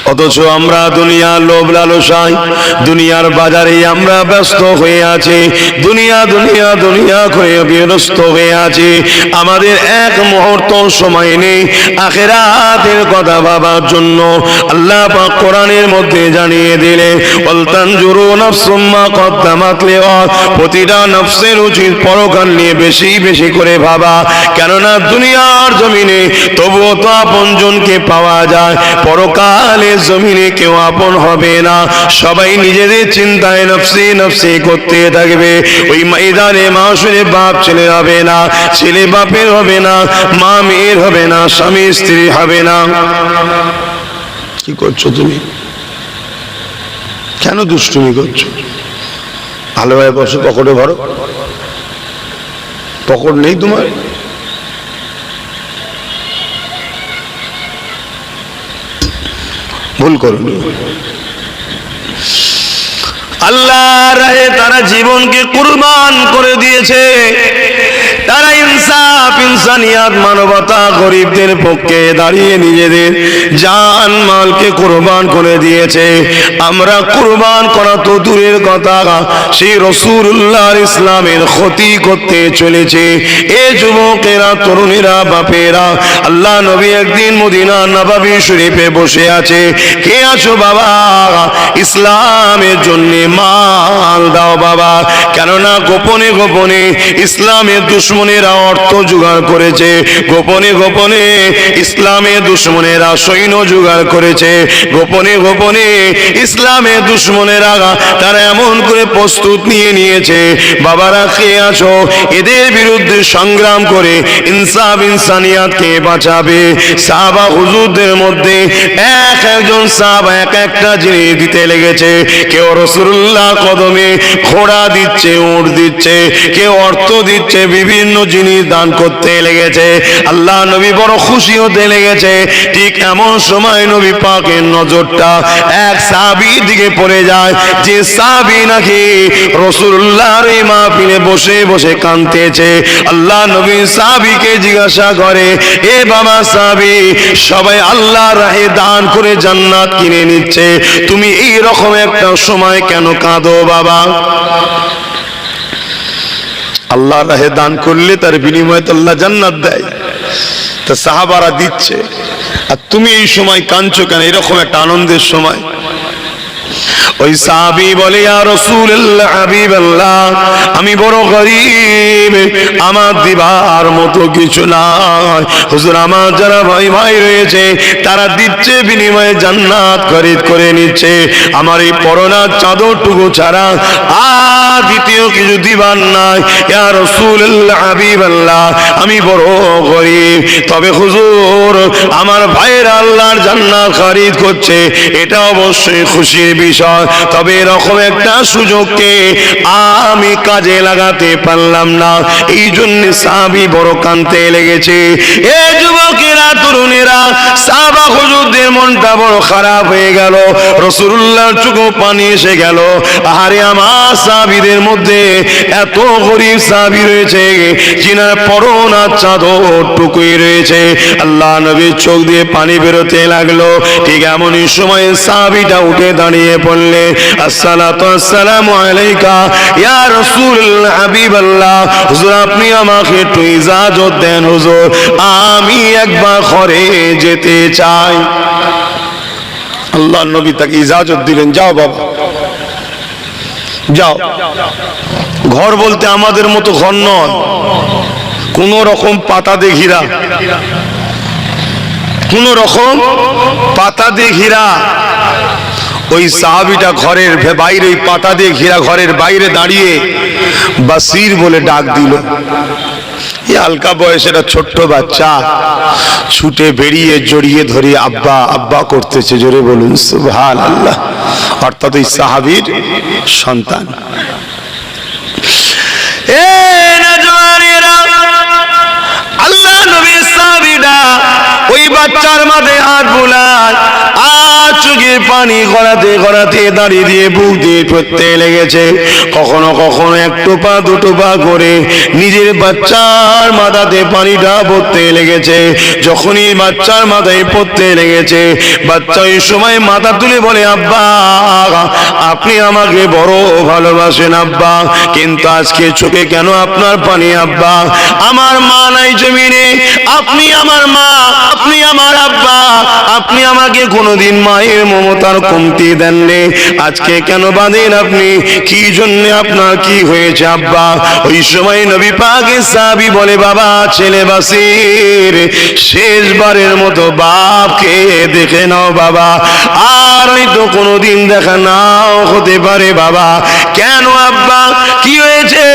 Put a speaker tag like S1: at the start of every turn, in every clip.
S1: অথচ আমরা দুনিয়ার লোভ লালসায় দুনিয়ার বাজারে আমরা ব্যস্ত হয়ে আছি, দুনিয়া দুনিয়া দুনিয়া করে বিরস্ত হয়ে আছি। আমাদের এক মুহূর্ত সময় নেই আখিরাতের কথা ভাবার জন্য। আল্লাহ পাক কোরআনের মধ্যে জানিয়ে দিলেন, ওয়ালতানজুরু নাফসুম মা কদ্দামাত লিগাদ, প্রতিটা নফসের উচিত পরকাল নিয়ে বেশি বেশি করে ভাবা। কেননা দুনিয়ার জমিনে তবুও তো আপনজনকে পাওয়া যায়, পরকালের জমিনে কেউ আপন হবে না। সবাই নিজেদের চিন্তায় নফসি নফসি করতে থাকবে। ওই ময়দানে মাশরে বাপ ছেলে হবে না, ছেলে বাপের হবে না, মা মেয়ের হবে না, স্বামী স্ত্রী হবে না। কি করছো তুমি? কেন দুষ্টুমি করছো? ভালোভাবে বসো, পকেটে ভরো। পকেট নেই তোমার? ভুল করনি। আল্লাহর রাহে তারা জীবনকে কুরবান করে দিয়েছে। তারা ইনসাফ, ইনসানিয়াত, মানবতা, গরিবদের পক্ষে দাঁড়িয়ে নিজেদের জান মালকে কুরবান করে দিয়েছে। আমরা কুরবান করা তো দূরের কথা, সেই রাসূলুল্লাহর ইসলামের ক্ষতি করতে চলেছে। এ যুবকেরা, তরুণীরা, বাপেরা, আল্লাহ নবী একদিন মদিনা নববী শরীফে বসে আছে। কে আছো বাবা? ইসলামের জন্য মাল দাও বাবা। কেননা গোপনে গোপনে ইসলামের দুশ্মনেরা অর্থ জোগাড় করেছে, গোপনে গোপনে ইসলামের দুশ্মনেরা সৈন্য জোগাড় করেছে, গোপনে গোপনে ইসলামের দুশ্মনেরা তারা এমন করে প্রস্তুত নিয়ে নিয়েছে। বাবারা কে আছো? এদের বিরুদ্ধে সংগ্রাম করে ইনসাফ, ইনসানিয়াতকে বাঁচাবে। সাহাবা হুজুরদের মধ্যে একজন সাহাবা এক একটা জিনিস দিতে লেগেছে। কেউ রাসূলুল্লাহ কদমে ঘোড়া দিচ্ছে, উট দিচ্ছে, কেউ অর্থ দিচ্ছে, বিভিন্ন জিনিস দান করতে লেগেছে। আল্লাহ নবী বড় খুশি হতে লেগেছে। ঠিক এমন সময় নবী পাকের নজরটা এক সাহাবীর দিকে পড়ে যায়, যে সাহাবী নাকি রাসূলুল্লাহর এই মাহফিলে বসে বসে কাঁদতেছে। আল্লাহ নবী সাহাবীকে জিজ্ঞাসা করে, এ বাবা সাহাবী, সবাই আল্লাহর রাহে দান করে জান্নাত কিনে নিচ্ছে, তুমি এই রকম একটা সময় কেন কাঁদো বাবা? আল্লাহর রাহে দান করলে তার বিনিময়ে তো আল্লাহ জান্নাত দেয়। তা সাহাবারা দিচ্ছে, আর তুমি এই সময় কাঁদছো কেন? এরকম একটা আনন্দের সময়। ওই সাহাবী বলে, ইয়া রাসূলুল্লাহ, হাবিবাল্লাহ, আমি বড় গরীব, আমার দিবার মতো কিছু নাই। হুজুর, আমার যারা ভাই ভাই রয়েছে তারা দিচ্ছে, বিনিময়ে জান্নাত খরিদ করে নিচ্ছে। আমার এই পরনার চাদরটুকু ছাড়া আর দ্বিতীয় কিছু দিবার নাই। ইয়া রাসূলুল্লাহ, হাবিবাল্লাহ, আমি বড় গরীব, তবে হুজুর আমার ভাইয়েরা আল্লাহর জান্নাত খরিদ করছে, এটা অবশ্যই খুশির বিষয়। তবে এরকম একটা সুযোগকে আমি কাজে লাগাতে পারলাম না, এই জন্য সাহাবী বড় কাঁদতে লেগেছে। এ যুবকেরা, তরুণেরা, সাহাবা হুজুরদের মনটা বড় খারাপ হয়ে গেল। রাসূলুল্লাহর চোখে পানি এসে গেল। আরে আমার সাহাবীদের মধ্যে এত গরীব সাহাবী রয়েছে, যিনার পরনার চাদর টুকুই রয়েছে। আল্লাহ নবীর চোখ দিয়ে পানি বেরোতে লাগলো। ঠিক এমনই সময় সাহাবীটা উঠে দাঁড়িয়ে পড়লে, আসসালাতু আসসালামু আলাইকা ইয়া রাসূলুল্লাহ, হাবিবাল্লাহ, হুজুর আপনি আমাকে একটু ইজাজত দেন হুজুর, আমি একবার ঘরে যেতে চাই। আল্লাহ নবী তাকে ইজাজত দিলেন, যাও বাবা যাও। ঘর বলতে আমাদের মতো ঘর নয়, কোন রকম পাতা দিয়ে ঘেরা, কোন রকম পাতা দিয়ে ঘেরা। ওই সাহাবীটা ঘরের বাইরে পাতা দিয়ে ঘেরা ঘরের বাইরে দাঁড়িয়ে বাসির বলে ডাক দিল। এই হালকা বয়সের ছোট্ট বাচ্চা ছুটে বেরিয়ে জড়িয়ে ধরে আব্বা আব্বা করতেছে। জোরে বলুন সুবহানাল্লাহ। অর্থাৎ ওই সাহাবীর সন্তান। আল্লাহ নবীর সাহাবীরা ওই বাচ্চার মাথায় হাত বুলায়, আর চোখের পানি গড়াতে গড়াতে দাঁড়িয়ে দিয়ে বুক দিয়ে পড়তে লেগেছে। কখনো কখনো এক টোপা দু টোপা করে নিজের বাচ্চার মাথাতে পানিটা পড়তে লেগেছে। যখনই বাচ্চার মাথায় পড়তে লেগেছে, বাচ্চা ওই সময় মাথা তুলে বলে, আব্বা আপনি আমাকে বড় ভালোবাসেন আব্বা, কিন্তু আজকে চোখে কেন আপনার পানি আব্বা? আমার মা নাই জমিনে, আপনি আমার মা, আপনি আমার আব্বা, আপনি আমাকে কোনোদিন মায়ের মমতার কমতি দেননি, আজকে কেন বাঁধেন আপনি? কি জন্য আপনার কি হয়েছে আব্বা? ওই সময় নবী পাকের সাহাবী বলে, বাবা ছেলে বাসির, শেষবারের মতো বাপকে দেখে নাও বাবা, আর হয়তো কোনোদিন দেখা নাও হতে পারে বাবা। কেন আব্বা, কি হয়েছে?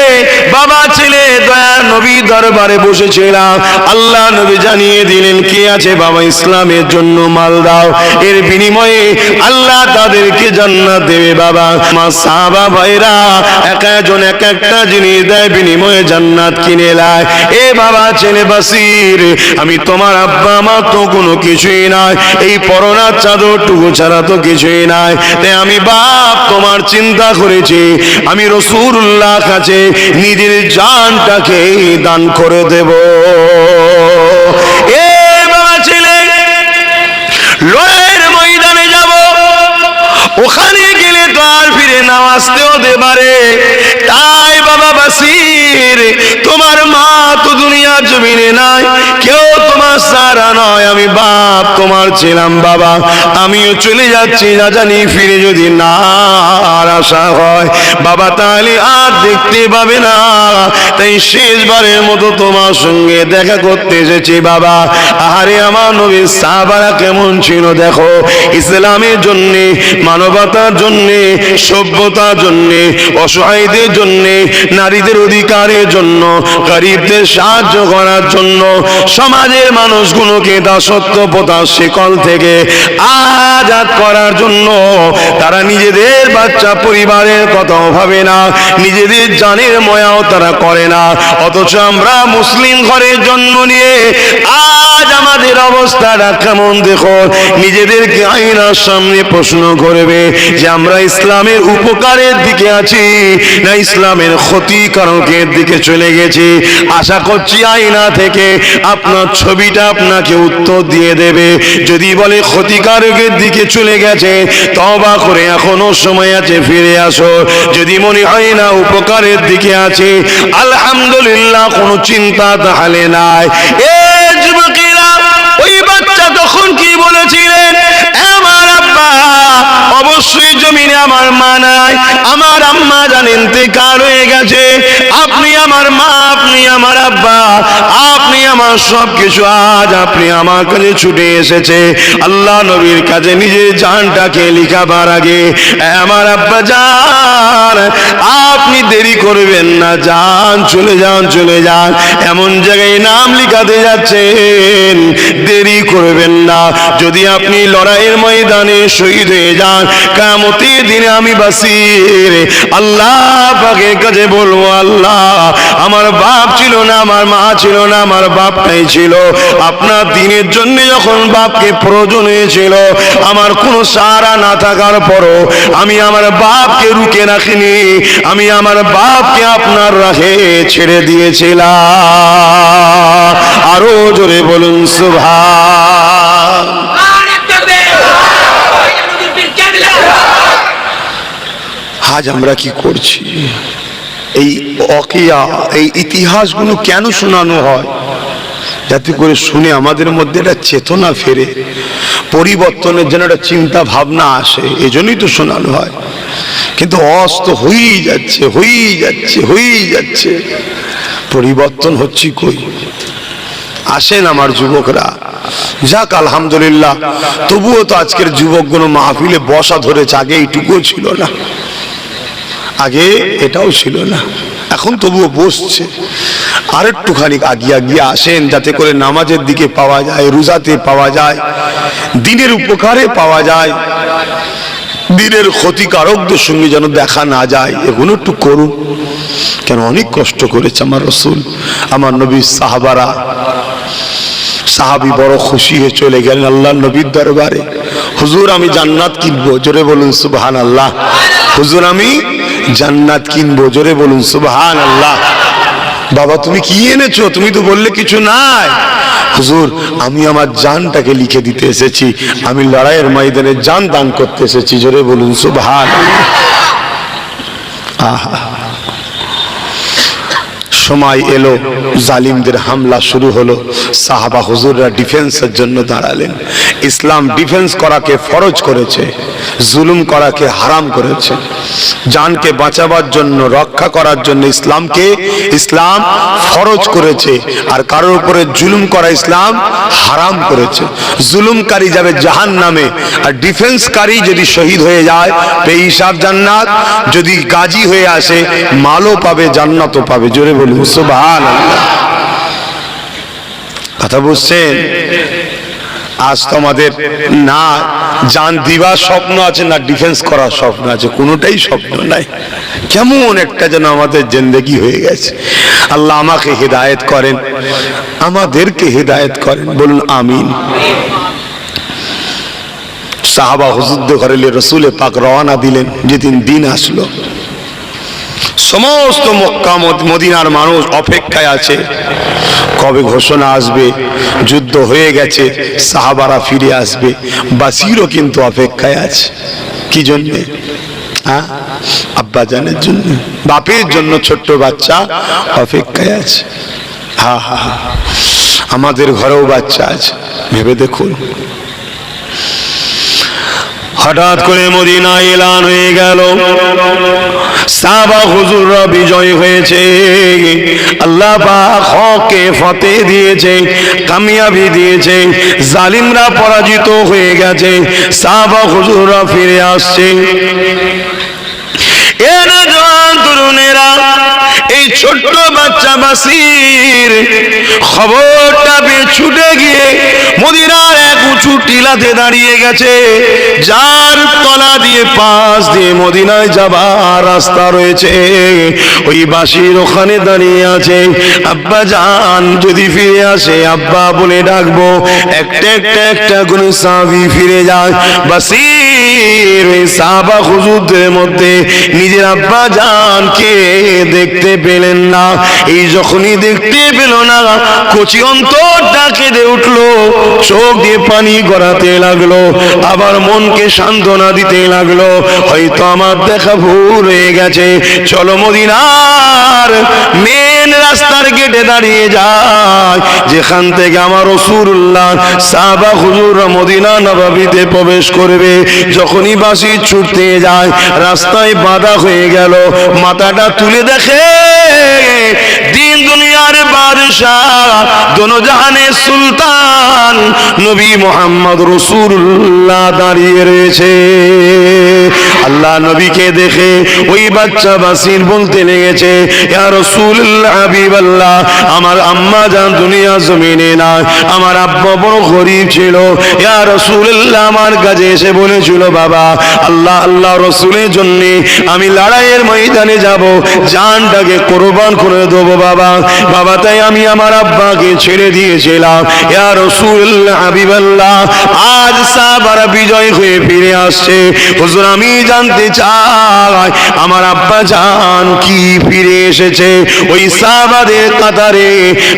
S1: বাবা ছেলে দয়ার নবী দরবারে বসেছিলাম, আল্লাহ নবী জানিয়ে দিলেন কি আছে বাবা, ইসলামের জন্য মাল দাও, এর বিনিময়ে আল্লাহ তাদেরকে জান্নাত দেবে বাবা। মা সাহাবা ভাইরা এক একজন এক একটা জিনিস দেয়, বিনিময়ে জান্নাত কিনে লায়। এ বাবা ছেলে বাসির, আমি তোমার আব্বা, আমার তো কোনো কিছুই নাই, এই পরনার চাদরটুকু ছাড়া তো কিছুই নাই, তাই আমি বাপ তোমার চিন্তা করেছি, আমি রাসূলুল্লাহ কাছে নিজের জানটাকে দান করে দেব। এ বাবা ছেলে, লড়াইয়ের ময়দানে যাব, ওখানে গেলে তো আর ফিরে না আসতে হতে পারে, তাই বাবা বাসির, তোমার মা তো দুনিয়ার জমিনে নাই, কেউ তোমার সারা নয়, আমি বাপ তোমার ছিলাম বাবা, আমিও চলে যাচ্ছি, না জানি ফিরে যদি না আসা হয় বাবা, তাহলে আর দেখতে পাবে না, তাই শেষবারের মতো তোমার সঙ্গে দেখা করতে এসেছি বাবা। আরে আমার নবীর সাহাবারা কেমন ছিল দেখো, ইসলামের জন্যে, মানবতার জন্যে, সভ্যতার জন্যে, অসহায়দের জন্যে, নারীদের অধিকারের জন্য, গরিবদের সাহায্য করার জন্য, সমাজের মানুষগুলোকে দাসত্ব প্রথার শিকল থেকে আজাদ করার জন্য তারা নিজেদের বাচ্চা পরিবারের কথাও ভাবে না, নিজেদের জানের ময়াও তারা করে না। অথচ আমরা মুসলিম ঘরে জন্ম নিয়ে আজ আমাদের অবস্থাটা কেমন দেখো, নিজেদেরকে আয়নার সামনে প্রশ্ন করবে যে আমরা ইসলামের উপকারের দিকে আছি না ইসলামের ক্ষতিকারকের দিকে চলে গেছি। আশা করছি আয়না থেকে আপনার ছবিটা আপনাকে উত্তর দিয়ে দেবে। যদি বলে ক্ষতিকারকের দিকে চলে গেছে, তওবা করে এখনো সময় আছে, ফিরে আসো। যদি মনে হয় না উপকারের দিকে আছে, আলহামদুলিল্লাহ, কোনো চিন্তা তাহলে নাই। এ যুবকেরা, ওই বাচ্চা তখন কি বলেছিলেন? আমার আব্বা অবশ্যই জমিনে আমার মা নাই, আমার আম্মা জান ইন্তেকাল হয়ে গেছে, আপনি আমার মা, আপনি আমার আব্বা, আপনি আমার সব কিছু, আজ আপনি আমার কাছে ছুটে এসেছে আল্লাহ নবীর কাছে নিজের জানটাকে লিখাবার আগে, আমার আব্বা জান আপনি দেরি করবেন না, যান, চলে যান, চলে যান, এমন জায়গায় নাম লিখাতে যাচ্ছেন, দেরি করবেন না। যদি আপনি লড়াইয়ের ময়দানে শহীদ হয়ে যান, কিয়ামতের দিনে আমি বাসির আল্লাহ পাকের কাছে বলবো, আল্লাহ আমার বাপ ছিল না, আমার মা ছিল না, আমার বাপটাই ছিল, আপনার দিনের জন্য যখন বাপকে প্রয়োজন হয়েছিল, আমার কোনো সাহারা না থাকার পরও আমি আমার বাপকে রুকে রাখিনি, আমি আমার বাপকে আপনার রাহে ছেড়ে দিয়েছিলাম। আরো জোরে বলুন সুবহান। আজ আমরা কি করছি? এই ওয়াকিয়া, এই ইতিহাসগুলো কেন শোনানো হয়? যাতে করে শুনে আমাদের মধ্যে একটা চেতনা ফেরে, পরিবর্তনের জন্য একটা চিন্তা ভাবনা আসে, এজন্যই তো শোনানো হয়। কিন্তু অস্ত হয়েই যাচ্ছে, হয়েই যাচ্ছে, হয়েই যাচ্ছে, পরিবর্তন হচ্ছে কই? আসেন আমার যুবকরা, যাক আলহামদুলিল্লাহ, তবুও তো আজকের যুবকগুলো মাহফিলে বসা ধরেছে, আগে এইটুকুও ছিল না, আগে এটাও ছিল না, এখন তবুও বসছে। আর একটুখানি আগিয়ে আগিয়ে আসেন, যাতে করে নামাজের দিকে পাওয়া যায়, রোজাতে পাওয়া যায়, দিনের উপকারে পাওয়া যায়, দিনের ক্ষতিকারকদের সঙ্গে যেন দেখা না যায়, এগুলো একটু করুন। কেন অনেক কষ্ট করেছে আমার রাসূল, আমার নবী, সাহাবারা, সাহাবী বড় খুশি হয়ে চলে গেলেন আল্লাহর নবীর দরবারে। হুজুর আমি জান্নাত কিনবো, জোরে বলুন সুবহানাল্লাহ। হুজুর আমি জান্নাত কিনবো, জোরে বলুন সুবহানাল্লাহ। বাবা তুমি কি এনেছো? তুমি তো বললে কিছু নাই। হুজুর আমি আমার জানটাকে লিখে দিতে এসেছি, আমি লড়াইয়ের ময়দানে জান দান করতে এসেছি, জোরে বলুন সুবহানাল্লাহ। আহা, সময় এলো, জালিমদের হামলা শুরু হলো। সাহাবা হুজুররা ডিফেন্সের জন্য দাঁড়ালেন। ইসলাম ডিফেন্স করাকে ফরজ করেছে, জুলুম করাকে হারাম করেছে। জানকে বাঁচাবার জন্য, রক্ষা করার জন্য ইসলাম ফরজ করেছে, আর কারোর উপরে জুলুম করা ইসলাম হারাম করেছে। জুলুমকারী যাবে জাহান্নামে, আর ডিফেন্সকারী যদি শহীদ হয়ে যায় বেহিসাব জান্নাত, যদি গাজী হয়ে আসে মালও পাবে, জান্নাতও পাবে, জোরে বলুন সুবহানাল্লাহ। কথা বুঝছেন? আজ তো আমাদের না জান দিবার স্বপ্ন আছে, না ডিফেন্স করার স্বপ্ন আছে, কোনোটাই স্বপ্ন নাই। কেমন একটা যেন আমাদের জিন্দেগি হয়ে গেছে। আল্লাহ আমাকে হেদায়েত করেন, আমাদেরকে হেদায়েত করেন, বলুন আমিন। সাহাবা হুজুরদের ঘরে রাসূলে পাক রওনা দিলেন। যেদিন দিন আসলো, সমস্ত মক্কা মদিনার মানুষ অপেক্ষায় আছে, কবে ঘোষণা আসবে, যুদ্ধ হয়ে গেছে, সাহাবারা ফিরে আসবে। বাসিরও কিন্তু অপেক্ষায় আছে। কি জন্যে? আব্বা জানের জন্য, বাপের জন্য। ছোট্ট বাচ্চা অপেক্ষায় আছে। হা হা, আমাদের ঘরেও বাচ্চা আছে, ভেবে দেখুন। হঠাৎ করে মদিনায় এলান হয়ে গেল, সাহাবা হুজুররা বিজয় হয়েছে, আল্লাহ পাক হককে ফতেহ দিয়েছে, কামিয়াবি দিয়েছে, জালিমরা পরাজিত হয়ে গেছে, সাহাবা হুজুররা ফিরে আসছে। এরা জওয়ান তরুণেরা, এই ছোট্ট বাচ্চা বাসির খবরটা পেয়ে ছুটে গিয়ে মদিনার এক উঁচু টিলাতে দাঁড়িয়ে গেছে, যার তলা দিয়ে পাশ দিয়ে মদিনায় যাবার রাস্তা রয়েছে। ওই বাসির ওখানে দাঁড়িয়ে আছে। আব্বা জান যদি ফিরে আসে আব্বা বলে ডাকবো। একটা একটা একটা করে সাহাবী ফিরে যায়। বাসির ওই সাহাবা হুজুরদের মধ্যে নিজের আব্বা জানকে দেখতে পেলেন না। এই যখনই দেখতে পেল না, কচি অন্তরটা কেঁদে উঠলো, চোখ দিয়ে পানি গড়াতে লাগলো, আবার মনকে সান্ত্বনা দিতে লাগলো, হয়তো আমার দেখা ভুল হয়ে গেছে, চলো মদিনার মেন রাস্তার গেটে দাঁড়িয়ে যায়, যেখান থেকে আমার রাসূলুল্লাহ সাহাবা হুজুররা মদিনা নববীতে প্রবেশ করবে। যখনই বাঁশি ছুটতে যায়, রাস্তায় বাধা হয়ে গেল। মাথাটা তুলে দেখে দিন দুনিয়ার বাদশাহ, দোনো জাহানের সুলতান নবী মুহাম্মদ রাসূলুল্লাহ দাঁড়িয়ে রয়েছে। আল্লাহ নবীকে দেখে ওই বাচ্চা বাসির বলতে লেগেছে, ইয়া রাসূলুল্লাহ হাবিবাল্লাহ, আমার আম্মা জান দুনিয়া জমিনে নাই, আমার আব্বা বড় গরীব ছিল। ইয়া রাসূলুল্লাহ আমার কাছে এসে বলেছিল, বাবা আল্লাহ আল্লাহ রাসূলের জন্য আমি লড়াইয়ের ময়দানে যাব, জানটাকে কুরবান করে দেবো বাবা। বাবা তাই আমি আমার আব্বাকে ছেড়ে দিয়েছিলাম। ইয়া রাসূলুল্লাহ হাবিবাল্লাহ, আজ সাহাবারা বিজয় হয়ে ফিরে আসছে। হুজুর আমি জানতে চাই আমার আব্বা জান কি ফিরে এসেছে? ওই সাহাবাদের কাতারে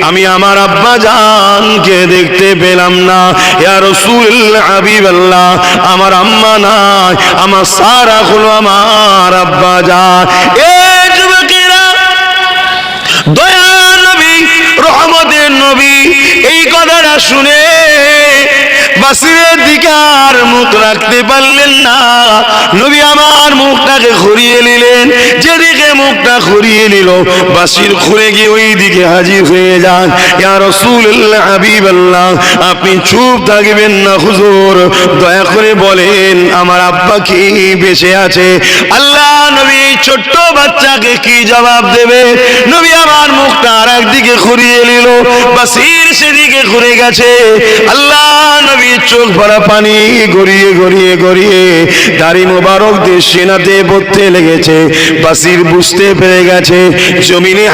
S1: আমি আমার আব্বা জানকে দেখতে পেলাম না। ইয়া রাসূলুল্লাহ হাবিবাল্লাহ, আমার আম্মা নাই, আমার সারা হলো আমার আব্বা জান। এই যুবকেরা, দয়া নবী, রহমতের নবী এই কথাটা শুনে বাসিরের দিকে আর মুখ রাখতে পারলেন না। নবী আমার মুখটাকে ঘুরিয়ে নিলেন। যেদিকে মুখটা ঘুরিয়ে নিল, বাসির ঘুরে গিয়ে ওই দিকে হাজির হয়ে যান। ইয়া রাসূলুল্লাহ হাবিবাল্লাহ, আপনি চুপ থাকবেন না হুজুর, দয়া করে বলেন আমার আব্বা কি বেঁচে আছে? আল্লাহ নবী এই ছোট্ট বাচ্চাকে কি জবাব দেবে? নবী আমার মুখটা আর একদিকে ঘুরিয়ে নিল, বাসির সেদিকে ঘুরে গেছে। আল্লাহ নবীর চোখ ভরা পানি গড়িয়ে গড়িয়ে গড়িয়ে দাড়ি মোবারক দিয়ে সেনাতে পড়তে লেগেছে। বাসির বুঝতে পেরে গেছে, জমিনে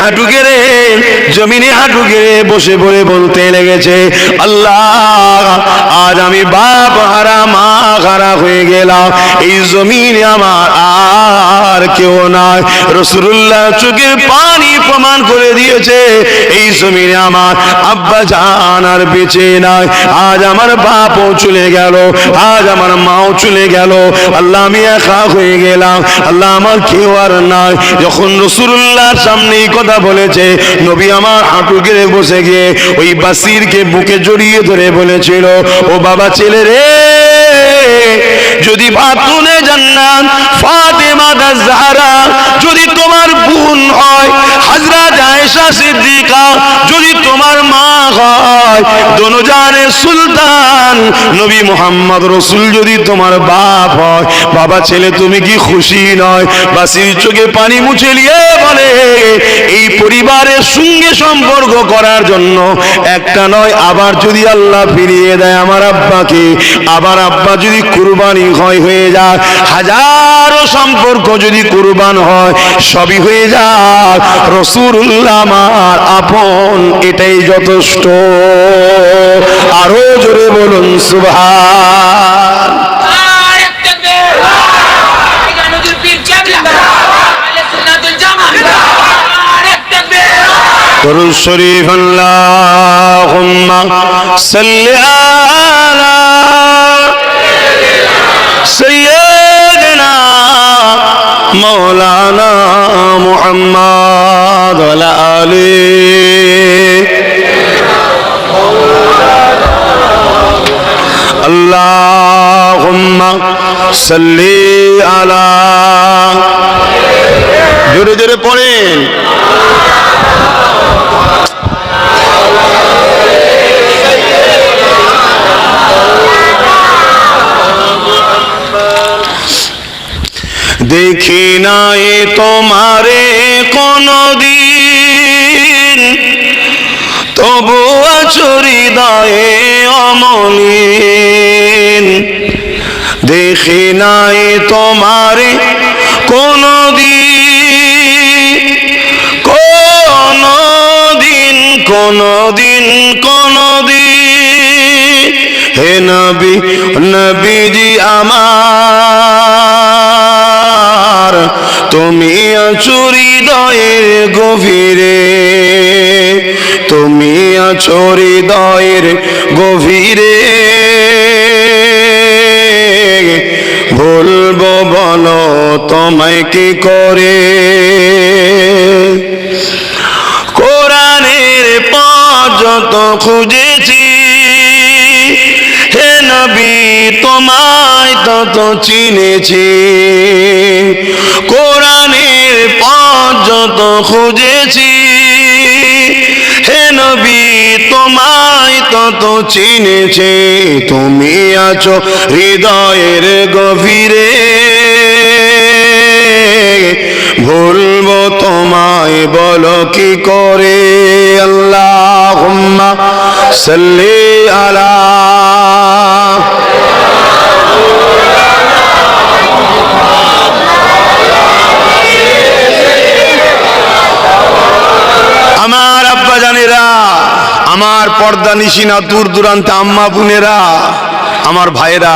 S1: হাঁটু গেড়ে বসে পড়ে বলতে লেগেছে, আল্লাহ আজ আমি বাপ হারা মা হারা হয়ে গেলাম, এই জমিনে আমার আর কেউ নাই। রাসূলুল্লাহ চোখের পানি প্রমাণ করে দিয়েছে, এই জমিনে আমার আব্বা জান আর বেঁচে নাই। আজ আমার বাপও চলে গেল, আজ আমার মাও চলে গেল, আল্লাহ আমি একা হয়ে গেলাম, আল্লাহ আমার কেউ আর নাই। যখন রাসূলুল্লাহর সামনে এই কথা বলেছে, নবী আমার হাঁটু গেড়ে বসে গিয়ে ওই বাসিরকে বুকে জড়িয়ে ধরে বলেছিল, ও বাবা ছেলে রে, যদি ফাতুনে জান্নাত ফাতেমা জাহরা যদি তোমার বোন হয়, হযরত আয়েশা সিদ্দিকা যদি তোমার মা হয়, দোনোজানের সুলতান নবী মুহাম্মদ রাসূল যদি তোমার বাপ হয়, বাবা ছেলে তুমি কি খুশি নয়? বাসির চোখে পানি মুছে নিয়ে বলে, এই পরিবারের সঙ্গে সম্পর্ক করার জন্য একটা নয়, আবার যদি আল্লাহ ফিরিয়ে দেয় আমার আব্বাকে, আবার আব্বা যদি কুরবানি হয়ে যায়, হাজারো সম্পর্ক যদি কুরবান হয়, সবই হয়ে যায়, রাসূলুল্লাহ আমার আপন, এটাই যথেষ্ট। আরো জোরে বলুন সুবহান। দরুদ শরীফ আল্লাহুম্মা সাল্লি আলা সাইয়্যিদিনা মাওলানা মুহাম্মদ ওয়া আলা আলিহি আল্লাহুম্মা সাল্লি আলা, জোরে জোরে পড়েন, দেখি নাই তোমারে কোনদিন, তবু আছো হৃদয়ে অমলিন। দেখি নাই তোমারে কোনদিন, কোনদিন কোনদিন কোনদিন, হে নবী নবীজি আমার, তুমি আছো হৃদয়ের গভীরে, তুমি আছো হৃদয়ের গভীরে, বলবো বলো তোমায় কি করে। কোরআনের পাঁচ যত খুঁজেছি, হে নবী তোমায় তত চিনেছি। কোরআনের পাঁচ যত খুঁজেছি, হে নবী তোমায় তত চিনেছি। তুমি আছো হৃদয়ের গভীরে, ভুলবো তোমায় বলো কি করে। আল্লাহুম্মা সাল্লি আলা, আমার আব্বা জানেরা, আমার পর্দা নিশিনা দূর দূরান্তে আম্মা বোনেরা, আমার ভাইরা,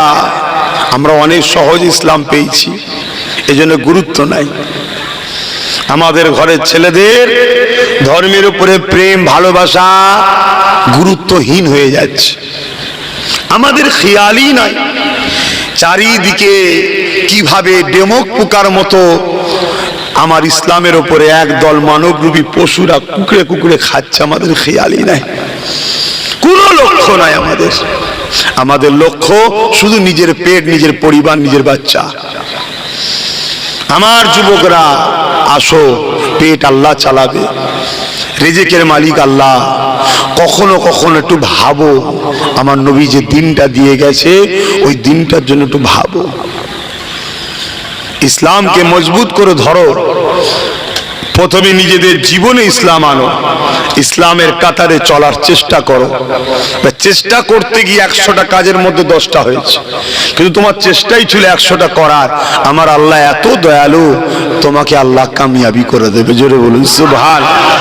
S1: আমরা অনেক সহজ ইসলাম পেয়েছি, এজন্য গুরুত্ব নাই। আমাদের ঘরের ছেলেদের ধর্মের উপরে প্রেম ভালোবাসা গুরুত্বহীন হয়ে যাচ্ছে, আমাদের খেয়ালই নাই। চারিদিকে কিভাবে ডেমক পোকার মতো আমার ইসলামের উপরে একদল মানবরূপী পশুরা কুকুরে কুকুরে খাচ্ছে, আমাদের খেয়ালই নাই, কোনো লক্ষ্য নাই আমাদের। আমাদের লক্ষ্য শুধু নিজের পেট, নিজের পরিবার, নিজের বাচ্চা। আমার যুবকরা আসো, পেট আল্লাহ চালাবে, রিজিকের মালিক আল্লাহ। কখনো কখনো একটু ভাবো, আমার নবী যে দিনটা দিয়ে গেছে ওই দিনটার জন্য একটু ভাবো। ইসলামকে মজবুত করে ধরো। প্রথমে নিজেদের জীবনে ইসলাম আনো, ইসলামের কাতারে চলার চেষ্টা করো। চেষ্টা করতে গিয়ে 100টা কাজের মধ্যে 10টা হয়েছে, কিন্তু তোমার চেষ্টাই ছিল 100টা করার। আমার আল্লাহ এত দয়ালু, তোমাকে আল্লাহ কামিয়াবি করে দেবে। জোরে বলুন সুবহানাল্লাহ।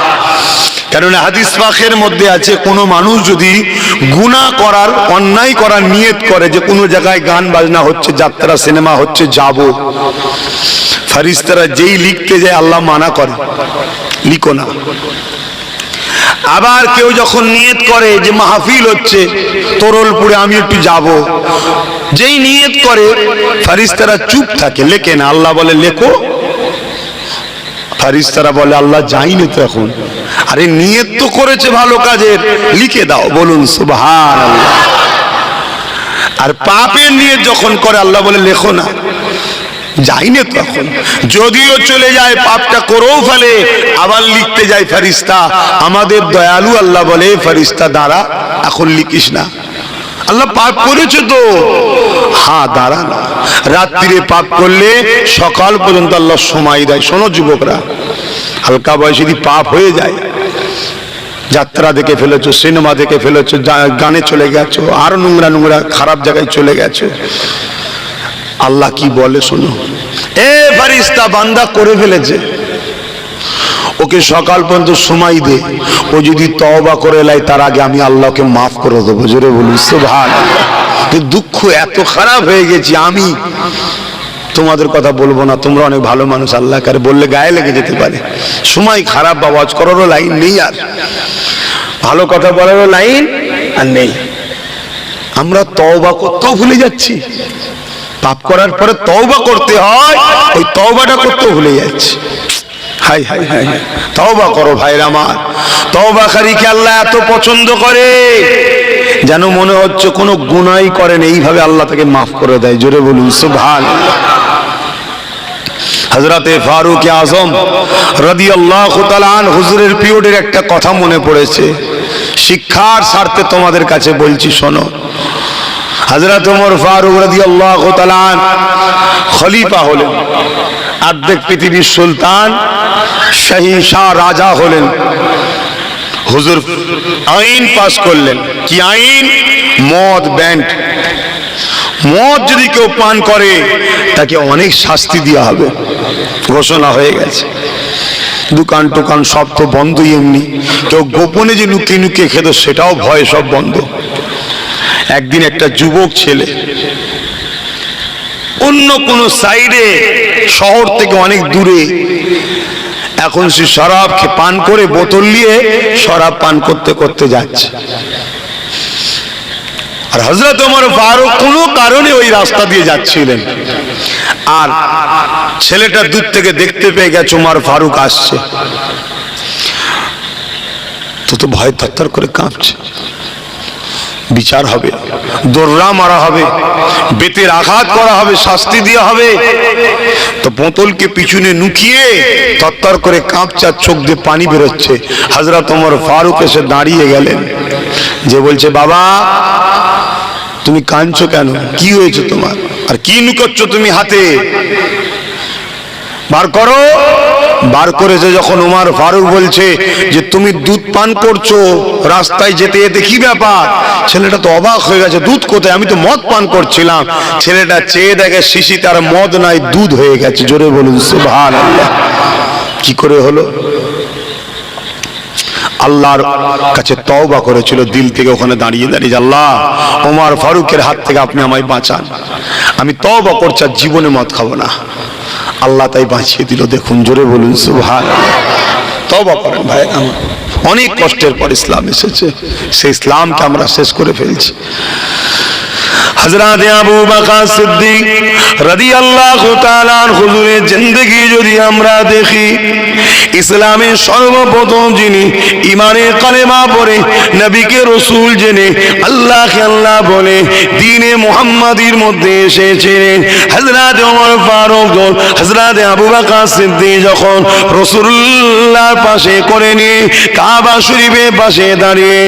S1: কারণ হাদিস পাকের মধ্যে আছে, কোনো মানুষ যদি গুনাহ করার, অন্যায় করার নিয়ত করে, যে কোনো জায়গায় গান বাজনা হচ্ছে, যাত্রা সিনেমা হচ্ছে, যাব, ফেরেশতারা যেই লিখতে যায় আল্লাহ মানা করে, লিখো না। আবার কেউ যখন নিয়ত করে যে মাহফিল হচ্ছে তরলপুরে, আমি একটু যাব, যেই নিয়ত করে ফেরেশতারা চুপ থাকে, লেখে না। আল্লাহ বলে লেখো। ফেরেশতারা বলে আল্লাহ যাইনি তো এখন। আরে নিয়ত তো করেছে ভালো কাজের, লিখে দাও। বলুন সুবহানাল্লাহ। আর পাপের নিয়ত যখন করে আল্লাহ বলে লেখো না, যাইনি তো এখন। যদিও চলে যায়, পাপটা করেও ফেলে, আবার লিখতে যায় ফেরেশতা। আমাদের দয়ালু আল্লাহ বলে ফেরেশতা দাঁড়া, এখন লিখিস না। আল্লাহ পাপ করেছে তো, হ্যাঁ দাঁড়া না। রাত্রিরে পাপ করলে সকাল পর্যন্ত আল্লাহ সময় দেয়। শোনো যুবকরা, হালকা বয়সে যদি পাপ হয়ে যায়, যাত্রা দেখে ফেলেছো, সিনেমা দেখে ফেলেছো, গানে চলে গেছো, আর নোংরা নোংরা খারাপ জায়গায় চলে গেছো, আল্লাহ কি বলে শোনো, এ ফেরেশতা বান্দা করে ফেলেছে, ওকে সকাল পর্যন্ত সময় দে, ও যদি তওবা করে লাই তার আগে আমি আল্লাহকে মাফ করে দেবো। জোরে বলুন সুবহানাল্লাহ। দুঃখ এত খারাপ হয়ে গেছি, আমি তোমাদের কথা বলবো না, তোমরা অনেক ভালো মানুষ, আল্লাহ কারে বললে গায়ে লেগে যেতে পারে। সময় খারাপ, বা ওয়াজ করারও লাইন নেই, আর ভালো কথা বলারও লাইন আর নেই। আমরা তওবা করতেও ভুলে যাচ্ছি। পাপ করার পরে তওবা করতে হয়, ওই তওবাটা করতেও ভুলে যাচ্ছি। হাই হাই হাই, তওবা করো ভাইরা আমার। তওবাকারীকে আল্লাহ এত পছন্দ করে, যেন মনে হচ্ছে কোনো গুনাহই করেন, এইভাবে আল্লাহ তাকে মাফ করে দেয়। জোরে বলুন সুবহানাল্লাহ। হযরতে ফারুক আযম রাদিয়াল্লাহু তাআলা আনহু হুজুরের পিরিয়ডের একটা কথা মনে পড়েছে, শিক্ষার স্বার্থে তোমাদের কাছে বলছি শোনো। হযরত ওমর ফারুক রাদিয়াল্লাহু তাআলা খলিফা হলেন, অর্ধেক পৃথিবীর সুলতান, শাহ রাজা হলেন। হুজুর আইন পাস করলেন, কি আইন? মদ ব্যান্ড। মদ যদি কেউ পান করে তাকে অনেক শাস্তি দেওয়া হবে, ঘোষণা হয়ে গেছে। দোকান টোকান সব তো বন্ধই, এমনি কেউ গোপনে যে লুকিয়ে লুকিয়ে খেত সেটাও ভয়, সব বন্ধ। একদিন একটা যুবক ছেলে অন্য কোন সাইডে, শহর থেকে অনেক দূরে, এখন সে শরাব পান করে বোতল নিয়ে শরাব পান করতে করতে যাচ্ছে। আর হযরত ওমর ফারুক কোনো কারণে ওই রাস্তা দিয়ে যাচ্ছিলেন, আর ছেলেটা দূর থেকে দেখতে পেয়ে গেছে ওমর ফারুক আসছে, তো ভয় থরথর করে কাঁপছে। বিচার হবে, দোররা মারা হবে, বেতের আঘাত করা হবে, শাস্তি দেওয়া হবে। তো বোতলকে পিছনে নুকিয়ে তরতর করে কাঁপছে, চোখ দিয়ে পানি বেরোচ্ছে। হযরত ওমর ফারুক এসে দাঁড়িয়ে গেলেন, যে বলছে বাবা তুমি কাঁদছো কেন, কি হয়েছে তোমার, আর কি লুকোচ্ছ তুমি হাতে, বার করো। বার করেছে যখন ওমর ফারুক বলছে যে তুমি দুধ পান করছো রাস্তায় যেতে যেতে, কি ব্যাপার? ছেলেটা তো অবাক হয়ে গেছে, দুধ কোথায়, আমি তো মদ পান করছিলাম। ছেলেটা চেয়ে দেখে শিশিতে আর মদ নাই, দুধ হয়ে গেছে। জোরে বলুন সুবহানাল্লাহ। কি করে হলো? আল্লাহর কাছে তওবা করেছিল দিল থেকে, ওখানে দাঁড়িয়ে দাঁড়িয়ে, আল্লাহ ওমর ফারুকের হাত থেকে আপনি আমায় বাঁচান, আমি তওবা করছি, আর জীবনে মদ খাবো না। আল্লাহ তাই বাঁচিয়ে দিল। দেখুন, জোরে বলুন সুবহানাল্লাহ। তওবা করেন ভাই, অনেক কষ্টের পর ইসলাম এসেছে, সেই ইসলামকে আমরা শেষ করে ফেলছি। হযরত আবু বকর সিদ্দিক রাদিয়াল্লাহু তাআলা আনহু হুজুরের জিন্দেগি যদি আমরা দেখি, ইসলামের সর্বপ্রথম যিনি ঈমানের কালেমা পড়ে নবীকে রাসূল জেনে আল্লাহকে আল্লাহ বলে দ্বীনে মুহাম্মাদির মধ্যে এসেছিলেন হযরত ওমর ফারুক, হযরত আবু বকর সিদ্দিক যখন রাসূলুল্লাহর পাশে করে নিয়ে কাবা শরীফের পাশে দাঁড়িয়ে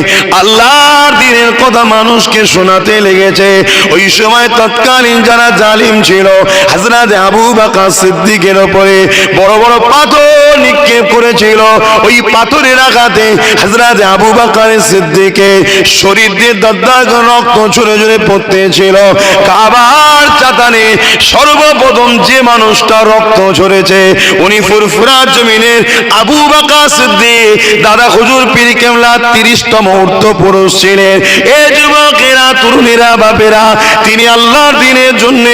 S1: আল্লাহর দ্বীনের কথা মানুষকে শোনাতে লেগেছে, ওই সময় তৎকালীন যারা জালিম ছিল হযরত আবু বকর সিদ্দিকের উপরে বড় বড় পাথর নিক্ষেপ করেছিল। ওই পাথরের আঘাতে হযরত আবু বকর সিদ্দিকের শরীর দিয়ে দরদর করে রক্ত ঝরে ঝরে পড়তেছিল। কাবার চাতানে সর্বপ্রথম যে মানুষটা রক্ত ঝরেছে উনি ফুরফুরা জমিনের আবু বকর সিদ্দিক দাদা হুজুর পীর কেবলা 30তম ঊর্ধ্ব পুরুষ ছিলেন। এ যুবকেরা, তরুণীরা, বাপেরা, তিনি আল্লাহর দ্বীনের জন্য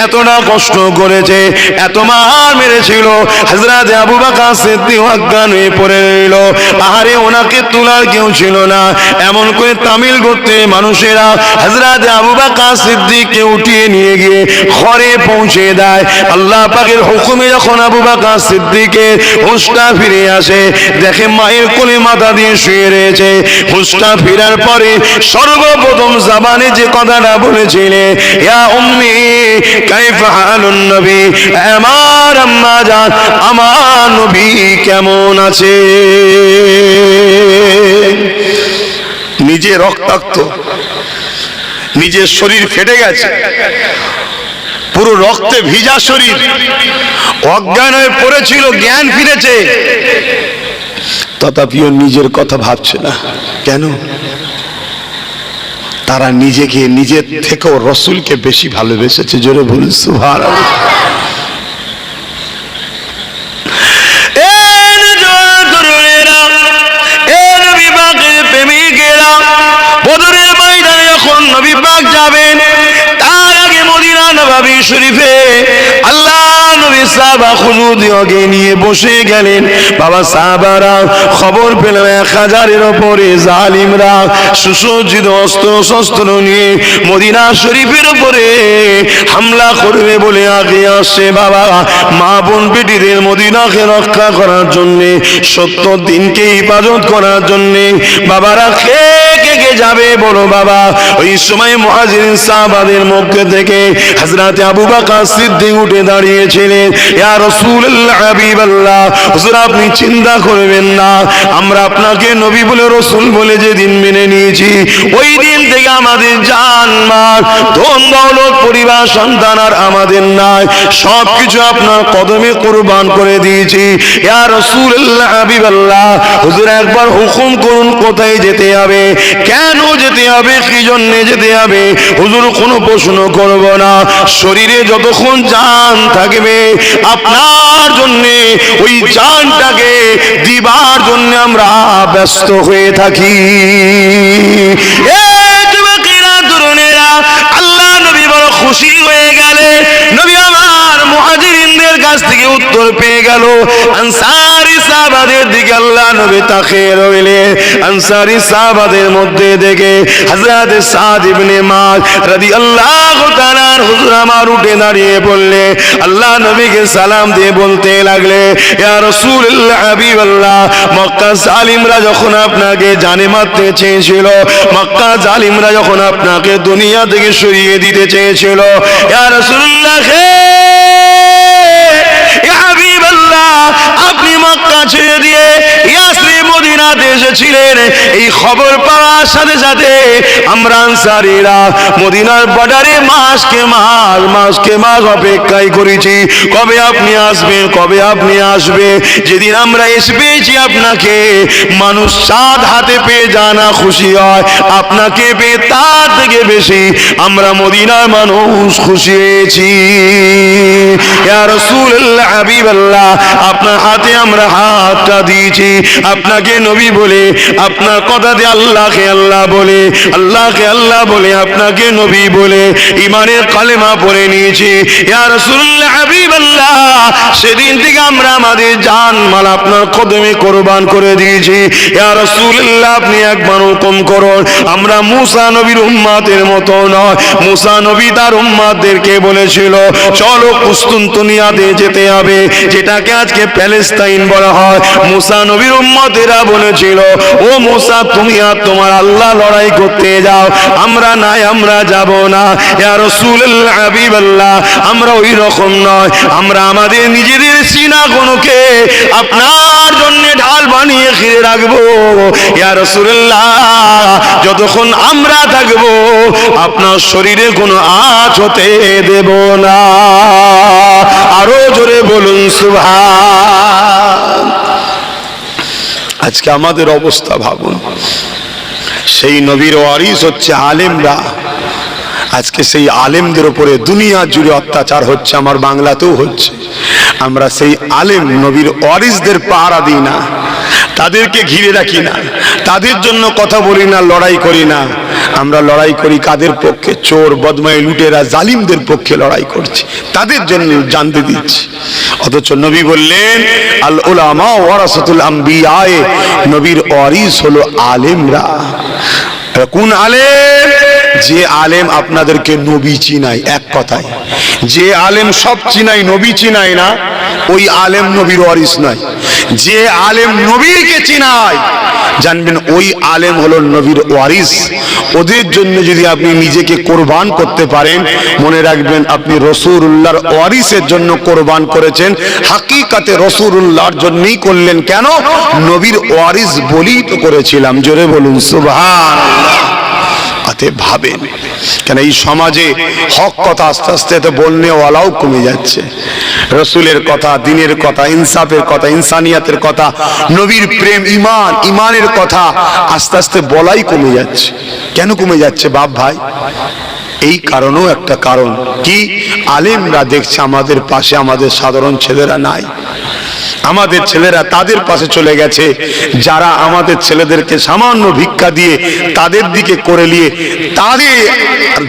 S1: এতটা কষ্ট করেছে, এত মার মেরেছিল। হযরত আবু বকর সিদ্দিক অজ্ঞান হয়ে পড়ে রইল। আহারে, ওনাকে তোলার কেউ ছিল না। এমন করে তামিল করতে মানুষেরা হযরত আবু বকর সিদ্দিককে উঠিয়ে নিয়ে গিয়ে ঘরে পৌঁছে দেয়। আল্লাহ পাকের হুকুমে যখন আবু বকর সিদ্দিকের হুঁশটা ফিরে আসে, দেখে মায়ের কোলে মাথা দিয়ে শুয়ে রয়েছে। হুঁশটা ফেরার পরে সর্বপ্রথম জবানে যে কথাটা বলেছিলেন, ইয়া উম্মি কাইফা হালুন নবী, আমার আম্মা জান, আমার নবী কেমন আছে? নিজে রক্তাক্ত, নিজের শরীর ফেটে গেছে, পুরো রক্তে ভিজা শরীর, অজ্ঞান হয়ে পড়েছিল, জ্ঞান ফিরেছে, তথাপিও নিজের কথা ভাবছে না। কেন? তারা নিজেকে নিজের থেকেও রসুলকে বেশি ভালোবেসেছে। জোরে বলুন সুবহানাল্লাহ। বদরের ময়দানে যখন নবী পাক যাবেন, তার আগে মদিনা নববী শরীফে আল্লাহ নবী সাহাবা হুজুরকে নিয়ে বসে গেলেন। বাবা সাহাবারা খবর পেলেন 1000-এর উপরে জালিমরা সুসজ্জিত অস্ত্র শস্ত্র নিয়ে মদিনা শরীফের উপরে হামলা করবে বলে আগে আসছে। বাবা, মা বোন বেটিদের মদিনাকে রক্ষা করার জন্য, 70 দিনকে হিফাজত করার জন্য বাবারা কে যাবে বলো বাবা? ওই সময় মুহাজিরিন সাহাবাদের মধ্যে থেকে হযরত আবু বকর সিদ্দিক উঠে দাঁড়িয়েছিলেন। ইয়া রাসূলুল্লাহ, হাবিবাল্লাহ, হুজুর আপনি চিন্তা করবেন না, আমরা আপনাকে নবী বলে, রাসূল বলে যেদিন মেনে নিয়েছি, ওই দিন থেকে আমাদের জান মাল, ধন দৌলত, পরিবার, সন্তান আর আমাদের নাই, সবকিছু আপনার কদমে কুরবান করে দিয়েছি। ইয়া রাসূলুল্লাহ, হাবিবাল্লাহ, হুজুর একবার হুকুম করুন কোথায় যেতে হবে, কেন যেতে হবে, কি জন্য যেতে হবে? হুজুর কোনো প্রশ্ন করব না, শরীরে যতক্ষণ জান থাকবে আপনার জন্য ওই জানটাকে দিবার জন্য আমরা ব্যস্ত হয়ে থাকি। আল্লাহ নবী বড় খুশি হয়ে গেলে, নবী আমার মুহাজিরিনদের কাছ থেকে উত্তর পেয়ে গেল। আনসারী সাহাবাদের দিকে আল্লাহ নবী তাকিয়ে রইলেন। আনসারী সাহাবাদের মধ্যে দেখে হযরত সাদ ইবনে মায রাদিয়াল্লাহু তাআলা হুজুর আমার উঠে দাঁড়িয়ে বললে, আল্লাহ নবীকে সালাম দিয়ে বলতে লাগলে, ইয়া রাসূলুল্লাহ, হাবিবাল্লাহ, মক্কা জালিমরা যখন আপনাকে জানে মারতে চেয়েছিল, মক্কা জালিমরা যখন আপনাকে দুনিয়া থেকে সরিয়ে দিতে চেয়েছিল, ইয়া রাসূলুল্লাহ, ইয়া হাবিবাল্লাহ, আপনি মক্কা ছেড়ে দিয়ে ইয়াসরিব মদিনাতে এসেছিলেন। এই খবর পাওয়ার সাথে সাথে আমরা আনসারীরা মদিনার বর্ডারে মাসকে মাস অপেক্ষায় করেছি, কবে আপনি আসবেন, কবে আপনি আসবে। যেদিন আমরা এসে পেয়েছি আপনাকে, মানুষ সাত হাতে পেয়ে জানা খুশি হয়, আপনাকে পেয়ে তার থেকে বেশি আমরা মদিনার মানুষ খুশি হয়েছি। ইয়া রাসূলুল্লাহ, হাবিবাল্লাহ, আপনার হাতে আমরা হাতটা দিয়েছি, আপনাকে নবী বলে, আপনার কথাতে আল্লাহকে আল্লাহ বলে, আল্লাহকে আল্লাহ বলে, আপনাকে নবী বলে ঈমানের কালেমা পড়ে নিয়েছি। ইয়া রাসূলুল্লাহ, হাবিবাল্লাহ, সেদিন থেকে আমরা আমাদের জান মাল আপনার কদমে কুরবান করে দিয়েছি। ইয়া রাসূলুল্লাহ, আপনি একবার হুকুম করুন, আমরা মুসা নবীর উম্মতের মতো নয়। মুসা নবী তার উম্মতদেরকে বলেছিল, চলো কুস্তুনতুনিয়াতে যেতে হবে, যেটাকে আজকে প্যালেস্তাইন বলা হয়। মুসা নবীর উম্মতেরা বলেছিল, ছিল, ও মুসা তুমি আর তোমার আল্লাহ লড়াই করতে যাও, আমরা নাই, আমরা যাব না। ইয়া রাসূলুল্লাহ হাবিবাল্লাহ, আমরা ওই রকম নয়, আমরা আমাদের নিজেদের সিনাগুলোকে আপনার জন্য ঢাল বানিয়ে ঘিরে রাখবো। ইয়া রাসূলুল্লাহ, যতক্ষণ আমরা থাকবো আপনার শরীরে কোনো আঁচ হতে দেব না। আরো জোরে বলুন সুবহান। আজকে আমাদের অবস্থা ভাবুন, সেই নবীর ওয়ারিস হচ্ছে আলেমরা, আজকে সেই আলেমদের উপরে দুনিয়া জুড়ে অত্যাচার হচ্ছে, আমার বাংলাতেও হচ্ছে। আমরা সেই আলেম নবীর ওয়ারিসদের পাহারা দিই না, তাদেরকে ঘিরে রাখি না, তাদের জন্য কথা বলি না, লড়াই করি না। আমরা লড়াই করি কাদের পক্ষে? চোর, বদমাই, লুটেরা, জালিমদের পক্ষে লড়াই করছি, তাদের জন্য জানতে দিচ্ছি। অথচ নবী বললেন আল উলামা ওয়ারাসাতুল আম্বিয়া, নবীর ওয়ারিস হলো আলেমরা। কোন আলেম? যে আলেম আপনাদেরকে নবী চিনায়, এক কথায় যে আলেম সব চিনাই নবী চিনায় না, ওই আলেম নবীর ওয়ারিস নয়। যে আলেম নবীকে চিনায়, জানবেন ওই আলেম হলো নবীর ওয়ারিস। ওদের জন্য যদি আপনি নিজেকে কোরবান করতে পারেন, মনে রাখবেন আপনি রাসূলুল্লাহর ওয়ারিসের জন্য কোরবান করেছেন। হাকিকাতে রাসূলুল্লাহর জন্যই করলেন। কেন? নবীর ওয়ারিস বলেই তো করেছিলাম। জোরে বলুন সুবহানাল্লাহ। আতে ভাবেন, কেন এই সমাজে হক কথা আস্তে আস্তে তো বলনেওয়ালাও কমে যাচ্ছে। রসুলের কথা, দিনের কথা, ইনসাফের কথা, ইনসানিয়াতের কথা, নবীর প্রেম, ইমান, ইমানের কথা আস্তে আস্তে বলাই কমে যাচ্ছে। কেন কমে যাচ্ছে বাপ ভাই? এই কারণেও একটা কারণ কি, আলেমরা দেখছে আমাদের পাশে, আমাদের সাধারণ ছেলেরা নাই। আমাদের ছেলেরা তাদের পাশে চলে গেছে, যারা আমাদের ছেলেদেরকে সামান্য ভিক্ষা দিয়ে তাদের দিকে করে নিয়ে, তাদের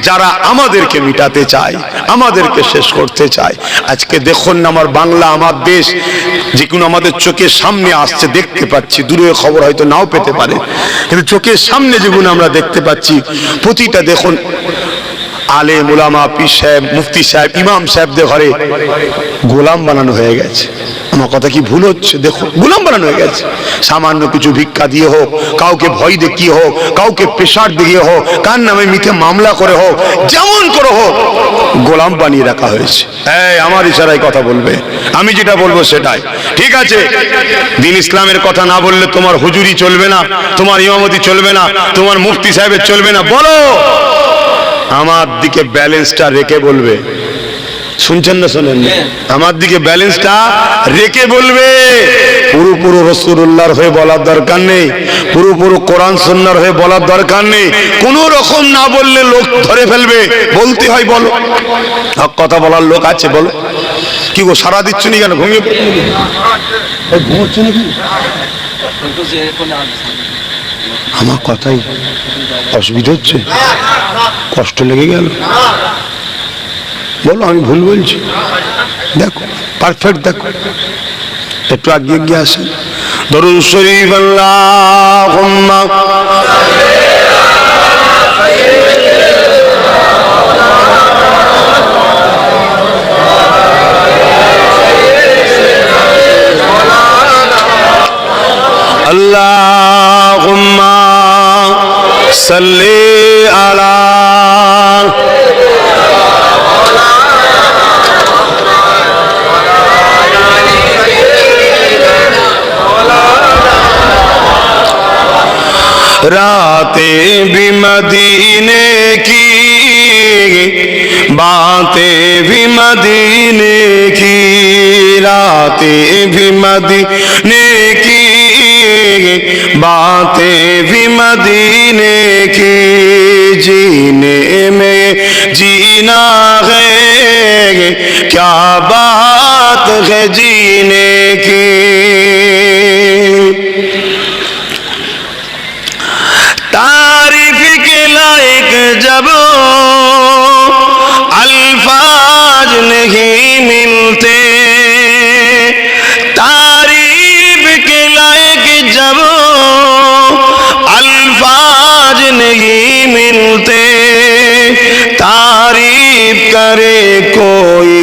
S1: যারা আমাদেরকে মিটাতে চায়, আমাদেরকে শেষ করতে চায়। আজকে দেখুন না, আমার বাংলা, আমার দেশ, যে কোনো আমাদের চোখের সামনে আসছে, দেখতে পাচ্ছি। দূরের খবর হয়তো নাও পেতে পারে, কিন্তু চোখের সামনে যেগুলো আমরা দেখতে পাচ্ছি, প্রতিটা দেখুন আলেম, উলামা, পীর সাহেব, মুফতি সাহেব, ইমাম সাহেবদের ঘরে গোলাম বানানো হয়ে গেছে। আমার কথা কি ভুল হচ্ছে? দেখো, গোলাম বানানো হয়ে গেছে। সামান্য কিছু ভিক্ষা দিয়ে হোক, কাউকে ভয় দেখিয়ে হোক, কাউকে প্রেশার দিয়ে হোক, কার নামে মিথ্যে মামলা করে হোক, যেমন করে হোক, গোলাম বানিয়ে রাখা হয়েছে। এই আমার ইশারায় কথা বলবে, আমি যেটা বলবো সেটাই ঠিক আছে। দিন ইসলামের কথা না বললে তোমার হুজুরি চলবে না, তোমার ইমামতি চলবে না, তোমার মুফতি সাহেবের চলবে না। বলো, আমার দিকে ব্যালেন্সটা রেখে বলবে। শুনছেন না? শোনেন, আমার দিকে ব্যালেন্সটা রেখে বলবে। পুরো রাসূলুল্লাহর হয়ে বলার দরকার নেই, পুরো কোরআন সুন্নাহর হয়ে বলার দরকার নেই। কোন রকম না বললে লোক ধরে ফেলবে, বলতে হয়। বলো, হক কথা বলার লোক আছে, বলো। কি গো, সারা দিচ্ছ নি কেন? ঘুমিয়ে ঘুমোচ্ছ নাকি? আমার কথাই অসুবিধা হচ্ছে, কষ্ট লেগে গেল? বলো, আমি ভুল বলছি? দেখো, পারফেক্ট দেখো, একটু আগে গিয়ে আসেন। দরুদ শরীফ আল্লাহুম্মা আল্লাহুম্মা সাল্লি আলা रातें भी मदीने की, बातें भी मदीने की, रातें भी मदीने की, बातें भी मदीने की, जीने में जीना है, क्या बात है जीने की। तारीफ के लायक जब अल्फाज नहीं मिलते, तारीफ के लायक जब अल्फाज नहीं मिलते, तारीफ करे कोई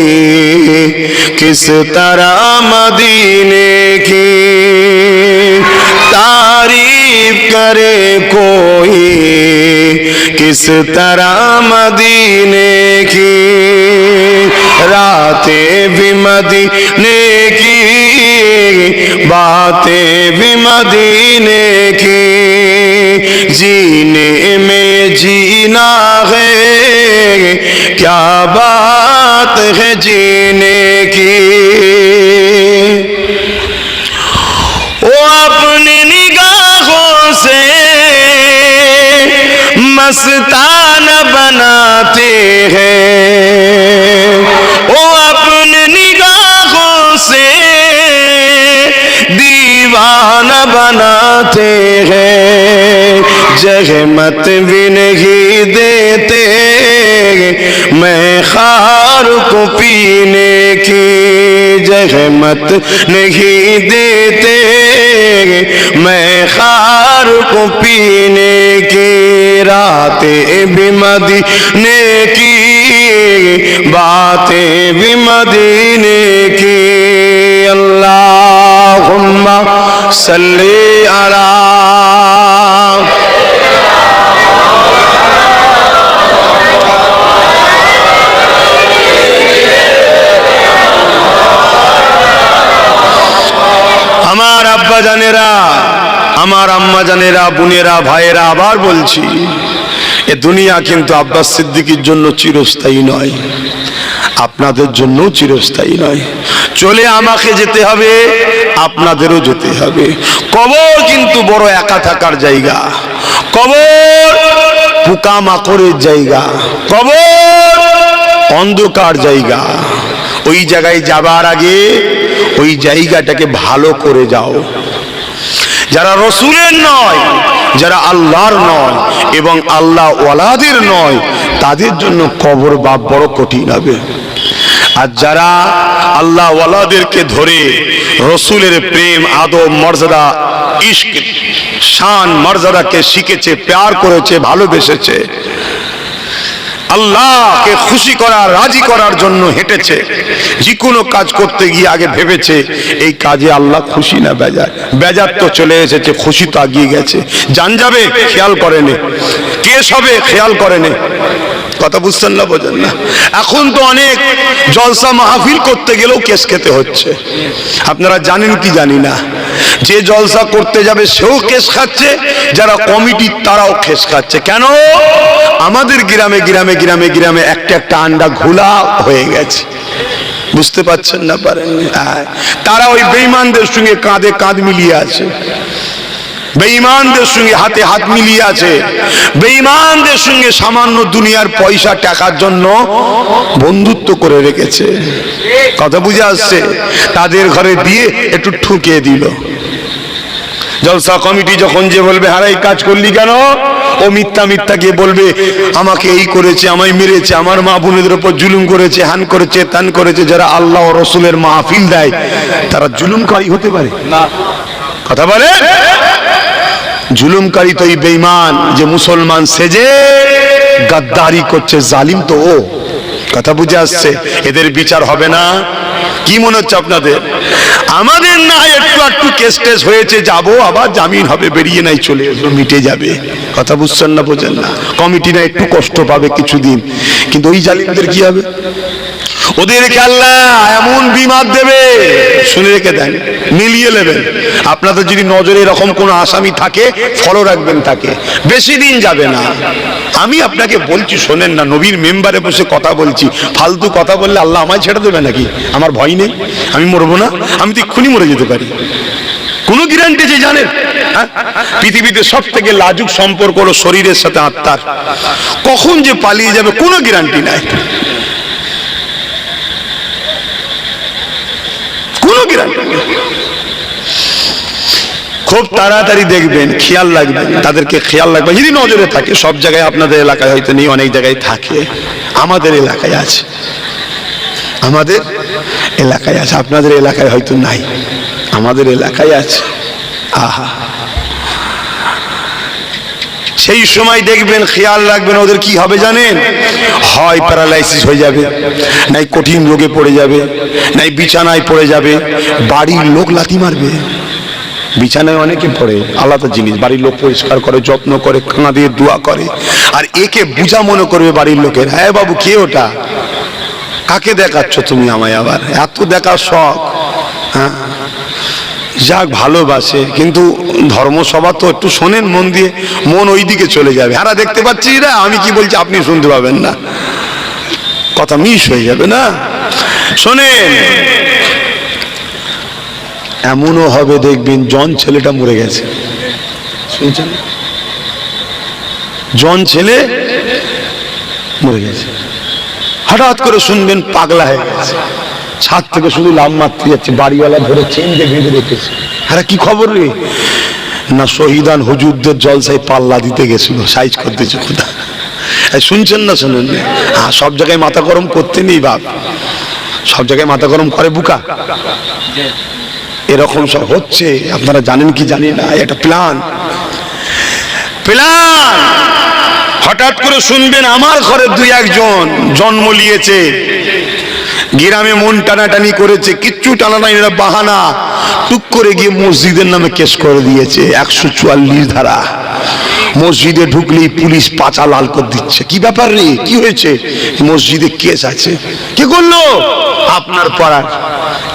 S1: किस तरह मदीने की, तारीफ करे कोई किस तरह मदीने की रातें भी मदीने की बातें भी मदीने की जीने में जीना है क्या बात है जीने की वो अपनी निगाहों से मस्ताना बनाते हैं वो अपनी निगाहों से दीवाना बनाते हैं जहमत भी नहीं देते मैं खार को पीने की जहमत नहीं देते मैं खार को पीने की रातें भी मदीने की बातें भी मदीने की अल्लाहुम्मा सल्ली अला আমার আব্বা জানেরা আমার আম্মা জানেরা বোনেরা ভাইয়েরা আবার বলছি এ দুনিয়া কিন্তু আব্বাস সিদ্দিকীর জন্য চিরস্থায়ী নয় আপনাদের জন্য চিরস্থায়ী নয় চলে আমাকে যেতে হবে আপনাদেরও যেতে হবে কবর কিন্তু বড় একা থাকার জায়গা কবর পোকামাকড়ের জায়গা কবর অন্ধকার জায়গা ওই জায়গায় যাবার আগে ওই জায়গাটাকে ভালো করে যাও যারা রসুলের নয় যারা আল্লাহর নয় এবং আল্লাহ ওয়ালাদের নয় তাদের জন্য কবর বাপ বড় কঠিন হবে আর যারা আল্লাহ ওয়ালাদেরকে ধরে রসুলের প্রেম আদব মর্যাদা ইশক শান মর্যাদাকে শিখেছে প্যার করেছে ভালোবেসেছে আল্লাহকে খুশি করার রাজি করার জন্য হেঁটেছে যে কোনো কাজ করতে গিয়ে আগে ভেবেছে এই কাজে আল্লাহ খুশি না বেজার বেজার তো চলে এসেছে খুশি তো আগিয়ে গেছে জান যাবে খেয়াল করেনি কেস হবে খেয়াল করেনি কথা বুঝছেন না বোঝেন না এখন তো অনেক জলসা মাহফিল করতে গেলেও কেস খেতে হচ্ছে আপনারা জানেন কি জানি না যে জলসা করতে যাবে সেও কেস খাচ্ছে যারা কমিটি তারাও কেস খাচ্ছে কেন আমাদের গ্রামে গ্রামে গ্রামে গ্রামে একটা একটা আন্ডা ঘোলা হয়ে গেছে বুঝতে পারছেন না পারেননি তারা ওই বেঈমানদের সঙ্গে কাঁধে কাঁধ মিলিয়ে আছে বেঈমানদের সঙ্গে হাতে হাত মিলিয়ে আছে বেঈমানদের সঙ্গে সামান্য দুনিয়ার পয়সা টাকার জন্য বন্ধুত্ব করে রেখেছে কথা বুঝে আসছে তাদের ঘরে দিয়ে একটু ঠুকে দিল জলসা কমিটি যখন যে বলবে হারাই কাজ করলি কেন ও মিথ্যা মিথ্যা গিয়ে বলবে আমাকে এই করেছে আমায় মেরেছে আমার মা বোনেদের উপর জুলুম করেছে হান করেছে তান করেছে যারা আল্লাহ ও রসুলের মাহফিল দেয় তারা জুলুমকারী হতে পারে না কথা বলে জুলুমকারী তো এই বেঈমান যে মুসলমান সেজে গাদ্দারি করছে জালিম তো ও কথা বুঝে আসছে এদের বিচার হবে না কি মনে হচ্ছে আপনাদের আমাদের না একটু একটু কেস টেস হয়েছে যাব আবার জামিন হবে বেরিয়ে নাই চলে আসবো মিটে যাবে কথা বুঝছেন না বোঝেন না কমিটি না একটু কষ্ট পাবে কিছুদিন কিন্তু ওই জালিমদের কি হবে ওদেরকে আল্লাহ এমন বিমার দেবে শুনে রেখে দেন মিলিয়ে নেবেন আপনাদের যদি নজরে এরকম কোন আসামি থাকে ফলো রাখবেন তাকে বেশি দিন যাবে না আমি আপনাকে বলছি শোনেন না নবীর মেম্বারে বসে কথা বলছি ফালতু কথা বললে আল্লাহ আমায় ছেড়ে দেবে নাকি আমার ভয় নেই আমি মরবো না আমি তো এক্ষুনি মরে যেতে পারি কোনো গ্যারান্টি যে জানেন পৃথিবীতে সব থেকে লাজুক সম্পর্ক হলো শরীরের সাথে আত্মার কখন যে পালিয়ে যাবে কোনো গ্যারান্টি নাই কোনো গ্যারান্টি নেই খুব তাড়াতাড়ি দেখবেন খেয়াল রাখবেন তাদেরকে খেয়াল রাখবেন যদি নজরে থাকে সব জায়গায় আপনাদের এলাকায় হয়তো নেই অনেক জায়গায় থাকে আমাদের এলাকায় আছে আমাদের এলাকায় আছে আপনাদের এলাকায় হয়তো নাই আমাদের এলাকায় আছে আহা সেই সময় দেখবেন খেয়াল রাখবেন ওদের কি হবে জানেন হয় প্যারালাইসিস হয়ে যাবে নাই কঠিন রোগে পড়ে যাবে নাই বিছানায় পড়ে যাবে বাড়ির লোক লাথি মারবে
S2: বিছানায় অনেকে পড়ে, আলাদা জিনিস। বাড়ির লোক পরিষ্কার করে, যত্ন করে, খানা দিয়ে দোয়া করে, আর একে বুঝা মনে করবে বাড়ির লোকের। হ্যাঁ বাবু, কে ওটা? কাকে দেখাচ্ছ তুমি আমায়? আবার এত দেখার শখ? হ্যাঁ, যাক, ভালোবাসে, কিন্তু ধর্মসভা তো একটু শোনেন মন দিয়ে, মন ওই দিকে চলে যাবে। হারা দেখতে পাচ্ছি না আমি কি বলছি, আপনি শুনতে পাবেন না, কথা মিস হয়ে যাবে না। শোনেন, এমনও হবে দেখবেন জন ছেলেটা মরে গেছে, শুনছেন? জন ছেলে মরে গেছে, হঠাৎ করে শুনবেন পাগলা হয়ে গেছে, ছাদ থেকে শুধু লাভ মারতে যাচ্ছে, বাড়িওয়ালা ধরে চেন দিয়ে বেঁধে রেখেছে। আরে কি খবর রে? না, শহীদান হুজুরদের জলসায় পাল্লা দিতে গেছিল, সাইজ করতেছে। শুনছেন না? শোনেন? হ্যাঁ, সব জায়গায় মাথা গরম করতে নেই বাপ, সব জায়গায় মাথা গরম করে বুকা। এরকম সব হচ্ছে, আপনারা জানেন কি জানি না, এটা প্ল্যান। হঠাৎ করে শুনবেন আমার ঘরে দুই একজন জন্ম নিয়েছে, গ্রামে মন টানাটানি করেছে, কিচ্ছু টানা নাই, এরা বাহানা, টুক করে গিয়ে মসজিদের নামে কেস করে দিয়েছে 144 ধারা। মসজিদে ঢুকলেই পুলিশ পাচা লাল করে দিচ্ছে। কি ব্যাপার রে, কি হয়েছে? মসজিদে কেস আছে। কে করলো? আপনার পাড়ার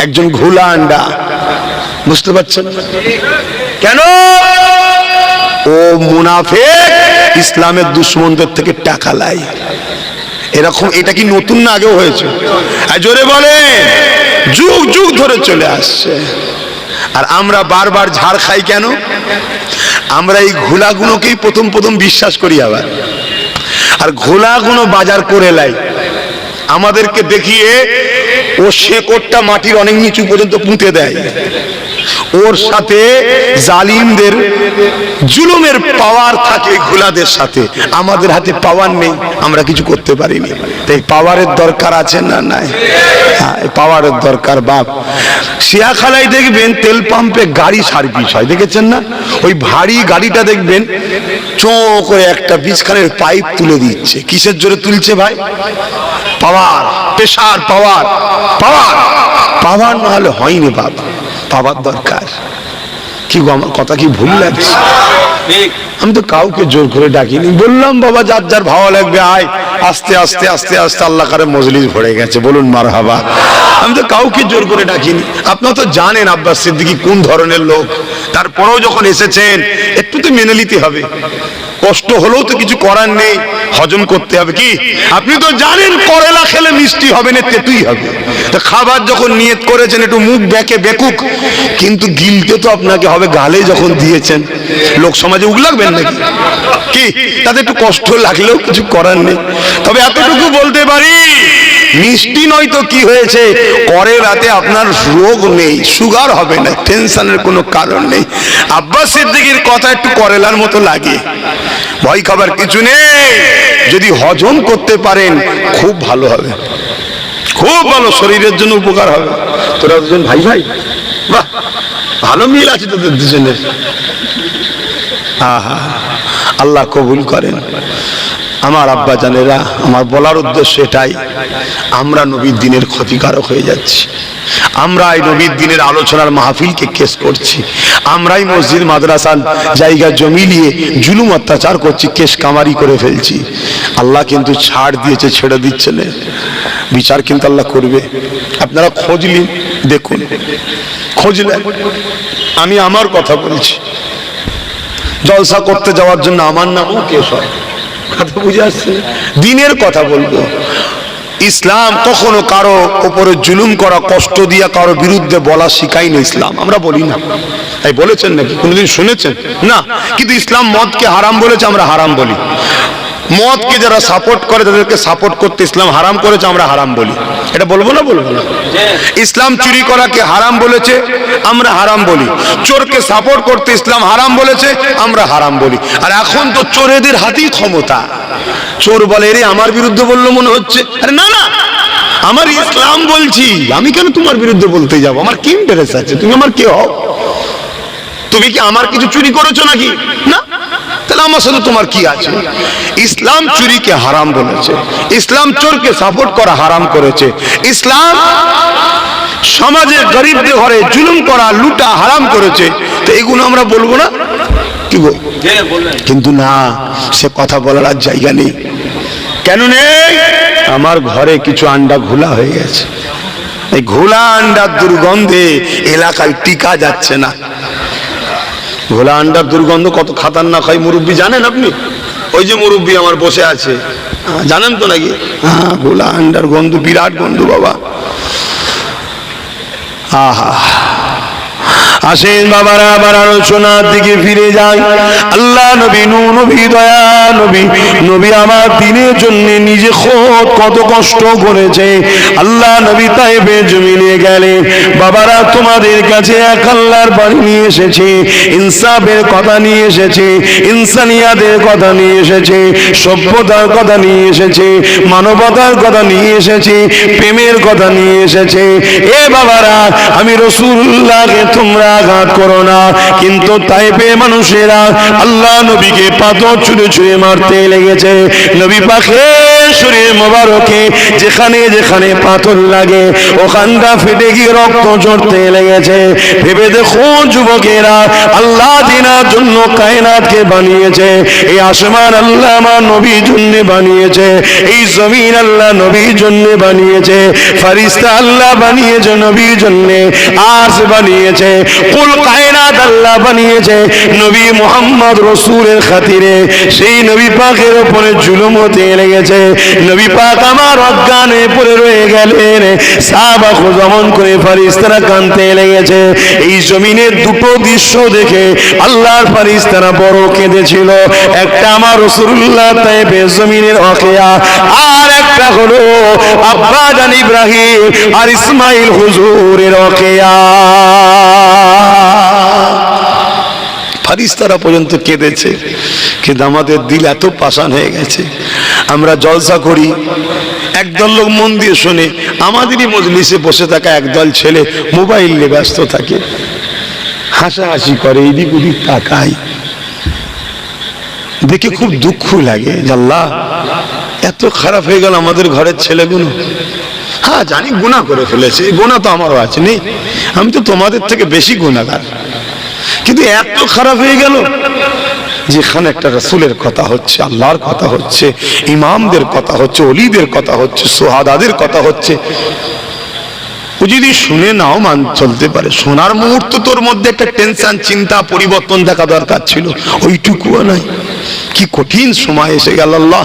S2: একজন ঘোলা আন্ডা। বুঝতে পারছেন কেন? ও মুনাফিক, ইসলামের দুশমনদের থেকে টাকা লাই। এরকম, এটা কি নতুন না, আগেও হয়েছে? জোরে বলে, যুগ যুগ ধরে চলে আসছে। আর আমরা বারবার ঝাড় খাই কেন? আমরা এই ঘোলাগুলোকেই প্রথম প্রথম বিশ্বাস করি, আবার আর ঘোলাগুলো বাজার করে লাই। আমাদেরকে দেখিয়ে ও শেকড়টা মাটির অনেক নিচু পর্যন্ত পুঁতে দেয়। ওর সাথে জালিমদের জুলুমের পাওয়ার থাকে ঘোলাদের সাথে। আমাদের হাতে পাওয়ার নেই, আমরা কিছু করতে পারিনি। তাই পাওয়ারের দরকার আছে না নাই? হ্যাঁ, পাওয়ারের দরকার বাপ। শিয়াখালায় দেখবেন তেল পাম্পে গাড়ি সার্ভিস হয়, দেখেছেন না? ওই ভারী গাড়িটা দেখবেন চো করে একটা বীজখানের পাইপ তুলে দিচ্ছে। কিসের জোরে তুলছে ভাই? পাওয়ার, প্রেসার, পাওয়ার। পাওয়ার পাওয়ার না হলে হয়নি বাপ, পাওয়ার দরকার। কি গো, আমার কথা কি ভুল লাগছে? আমি তো কাউকে জোর করে ডাকিনি, বললাম বাবা যার যার ভালো লাগবে আয়। আস্তে আস্তে আস্তে আস্তে আল্লাহ কারে মজলিস ভরে গেছে, বলুন মারহাবা। আমি তো কাউকে জোর করে ডাকিনি। আপনারা তো জানেন আব্বাস সিদ্দিকী কোন ধরনের লোক, তারপরেও যখন এসেছেন একটু তো মেনে নিতে হবে। কষ্ট হলেও তো কিছু করার নেই, হজম করতে হবে। কি আপনি তো জানেন করেলা খেলে মিষ্টি হবে না, তেতুই হবে। তো খাবার যখন নিয়ত করেছেন একটু মুখ বেঁকে বেকুক, কিন্তু গিলতে তো আপনাকে হবে। গালে যখন দিয়েছেন, লোক সমাজে উগলাবেন নাকি? কি তাতে একটু কষ্ট লাগলেও কিছু করার নেই। তবে এতটুকু বলতে পারি, মিষ্টি নয় তো কি হয়েছে, করেলাতে আপনার রোগ নেই, সুগার হবে না, টেনশনের কোনো কারণ নেই। আব্বাস সিদ্দিকীর কথা একটু করেলার মতো লাগে, ভয় খাবার কিছু নেই। যদি হজম করতে পারেন খুব ভালো হবে, খুব ভালো, শরীরের জন্য উপকার হবে। তোরা দুজন ভাই ভাই, বাহ, ভালো মিল আছে তোদের দুজনের। আহা, আল্লাহ কবুল করেন। আমার আব্বা জানেরা, আমার বলার উদ্দেশ্য এটাই, আমরা নবীর দিনের ক্ষতিকারক হয়ে যাচ্ছি। আমরা এই নবীর দিনের আলোচনার মাহফিলকে কেস করছি। আমরাই মসজিদ মাদ্রাসার জায়গা জমি নিয়ে জুলুম অত্যাচার করছি, কেস কামারি করে ফেলছি। আল্লাহ কিন্তু ছাড় দিয়েছে, ছেড়ে দিচ্ছে না, বিচার কিন্তু আল্লাহ করবে। আপনারা খোঁজলি দেখুন, খোঁজলেন। আমি আমার কথা বলছি, জলসা করতে যাওয়ার জন্য আমার নামও কেস হয়, কথা বুঝে আসছে? দিনের কথা বলবো। ইসলাম কখনো কারো উপরে জুলুম করা, কষ্ট দিয়া কারো বিরুদ্ধে বলা শিখাই না ইসলাম। আমরা বলি না, তাই বলেছেন নাকি কোনোদিন শুনেছেন? না। কিন্তু ইসলাম মদকে হারাম বলেছে, আমরা হারাম বলি। মদকে যারা সাপোর্ট করে তাদেরকে সাপোর্ট করতে ইসলাম হারাম করেছে, আমরা হারাম বলি। এটা বলবো না? বলবো না? ইসলাম চুরি করাকে হারাম বলেছে, আমরা হারাম বলি। চোরকে সাপোর্ট করতে ইসলাম হারাম বলেছে, আমরা হারাম বলি। আর এখন তো চোরেদের হাতেই ক্ষমতা। চোর বলে রে আমার বিরুদ্ধে বললো মনে হচ্ছে, আরে না না, আমার ইসলাম বলছি, আমি কেন তোমার বিরুদ্ধে বলতে যাবো? আমার কি ইন্টারেস্ট আছে? তুমি আমার কে হও? তুমি কি আমার কিছু চুরি করেছো নাকি? না, তাহলে আমার সাথে তোমার কি আছে? ইসলাম চুরিকে হারাম বলেছে, ইসলাম চোরকে সাপোর্ট করা হারাম করেছে, ইসলাম সমাজে গরিবদের ঘরে জুলুম করা, লুটা হারাম করেছে, তো এগুলো আমরা বলবো না? কি বল? কিন্তু না, সে কথা বলার আর জায়গা নেই। কেন নেই? আমার ঘরে কিছু আন্ডা ঘোলা হয়ে গেছে, এই ঘোলা আন্ডার দুর্গন্ধে এলাকায় টিকা যাচ্ছে না। ঘোলা আন্ডার দুর্গন্ধ কত খাতারনাক হয় মুরব্বী জানেন আপনি? ওই যে মুরব্বী আমার বসে আছে, জানেন তো নাকি? হ্যাঁ, ঘোলা আন্ডার গন্ধ বিরাট গন্ধ বাবা। আহা, আসেন বাবারা, আবার আলোচনার দিকে ফিরে যাই। আল্লাহ নবী, নবী দয়া নবী, নবী আমার দিনের জন্য নিজে খোদ কত কষ্ট করেছে। আল্লাহ নবী তাইফে জমিনে গেলেন। বাবারা, তোমাদের কাছে এক আল্লাহর বাণী নিয়ে এসেছে, ইনসাফের কথা নিয়ে এসেছে, ইনসানিয়াতের কথা নিয়ে এসেছে, সভ্যতার কথা নিয়ে এসেছে, মানবতার কথা নিয়ে এসেছে, প্রেমের কথা নিয়ে এসেছে। এ বাবারা, আমি রাসূলুল্লাহকে তোমরা আঘাত করো না, কিন্তু তাইফে মানুষেরা আল্লাহ নবীকে পাথর ছুঁড়ে ছুঁড়ে মারতে লেগেছে। নবী পাকের শরীর মোবারকে যেখানে যেখানে পাথর লাগে ওখানটা ফেটে গিয়ে রক্ত ঝরতে লেগেছে। ভেবে দেখো যুবকেরা, আল্লাহ দিনার জন্য কায়নাতকে বানিয়েছে, এই আসমান আল্লাহ আমার নবীর জন্য বানিয়েছে, এই জমিন আল্লাহ নবীর জন্য বানিয়েছে, ফেরেশতা আল্লাহ বানিয়েছে নবীর জন্য, আরশ বানিয়েছে, কুল কায়নাত আল্লাহ বানিয়েছে নবী মুহাম্মদ রাসূলের খাতিরে। সেই নবী পাকের উপরে জুলুম হতে লেগেছে। নবী পাক আমার অজ্ঞানে পড়ে রয়ে গেলেন, সাহাবা খোঁজমন করে ফেরেশতারা কাঁদতে লেগেছে। এই জমিনের দুটো দৃশ্য দেখে আল্লাহর ফেরেশতারা বড় কেঁদেছিল। একটা আমার রাসূলুল্লাহ তাইফে জমিনের ওয়াকিয়া, আর একটা হলো আব্বা জান ইব্রাহিম আর ইসমাইল হুজুরের ওয়াকিয়া। ফেরেশতারা পর্যন্ত কেঁদেছে, কিন্তু আমাদের দিল এত পাষাণ হয়ে গেছে। আমরা জলসা করি, একদল লোক মন দিয়ে শোনে, আমাদেরই মজলিসে বসে থাকা একদল ছেলে মোবাইল নিয়ে ব্যস্ত থাকে, হাসাহাসি করে, এদিক ওদিক তাকায়, দেখে খুব দুঃখ লাগে। আল্লাহ, এত খারাপ হয়ে গেল আমাদের ঘরের ছেলেগুলো। হ্যাঁ জানি গুনাহ করে ফেলেছে, গুনাহ তো আমারও আছে, নেই আমি তো তোমাদের থেকে বেশি গুনাহগার, কিন্তু এত খারাপ হয়ে গেল। যেখানে একটা রাসূলের কথা হচ্ছে, আল্লাহর কথা হচ্ছে, ইমামদের কথা হচ্ছে, ওলিদের কথা হচ্ছে, সুহাদাদের কথা হচ্ছে, ও যদি শুনে নাও মান চলতে পারে, শোনার মুহূর্ত তোর মধ্যে একটা টেনশন, চিন্তা, পরিবর্তন দেখা দরকার ছিল, ওইটুকুও নাই। কি কঠিন সময় এসে গেল। আল্লাহ,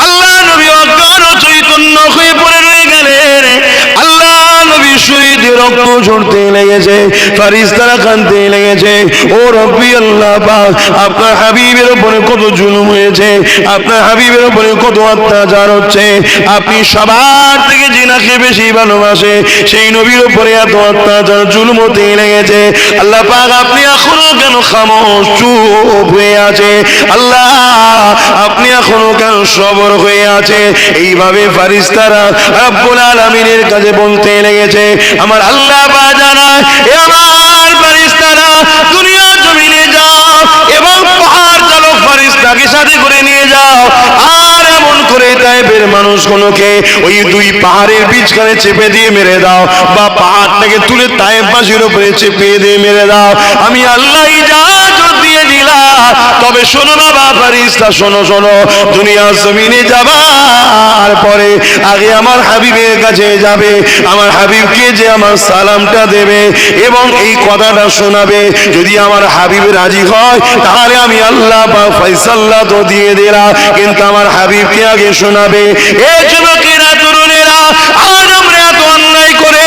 S2: আল্লাহ নবী অজ্ঞান চৈতন্য হয়ে পড়ে রয়ে গেলেন। আল্লাহ নবী শহীদের রক্ত ঝরতে লেগেছে, ফেরেশতারা কাঁদতে লেগেছে। ও রব্বি আল্লাহ পাক, আপনার হাবিবের উপরে কত জুলুম হয়েছে, আপনার হাবিবের উপরে কত অত্যাচার হচ্ছে। আপনি সবার থেকে জিনাকে বেশি ভালোবাসে, সেই নবীর উপরে এত অত্যাচার জুলুম হতে লেগেছে। আল্লাহ পাক, আপনি এখনো কেন খামোশ চুপ হয়ে আছে? আল্লাহ, আপনি এখনো কেন সবর হয়ে আছে? এইভাবে ফেরেশতারা রব্বুল আলামিনের কাছে বলতে লেগেছে। আমার আল্লাহ পাক জানায়, এ আমার ফেরেশতারা, দুনিয়া জমিনে যাও এবং পাহাড় চালক ফেরেশতাকে সাথে করে নিয়ে যাও, আর এমন করে তাইফের মানুষগুলোকে ওই দুই পাহাড়ের বিচখানে চেপে দিয়ে মেরে দাও, বা পাহাড়টাকে তুলে তাইফবাসীর উপরে চেপে দিয়ে মেরে দাও। আমি আল্লাহ ইজাজত দিয়ে দিলাম। তবে শোনো বাবা ফেরেশতা, শোনো শোনো, দুনিয়া জমিনে যাবার পরে আগে আমার হাবিবের কাছে যাবে, আমার হাবিবকে যে আমার সালামটা দেবে এবং এই কথাটা শোনাবে। যদি আমার হাবিব রাজি হয় তাহলে আমি আল্লাহ পাক ফয়সালা তো দিয়ে দিলাম, কিন্তু আমার হাবিবকে আগে শোনাবে। এই যুবকেরা, তরুণেরা, আজ আমরা এত অন্যায় করে,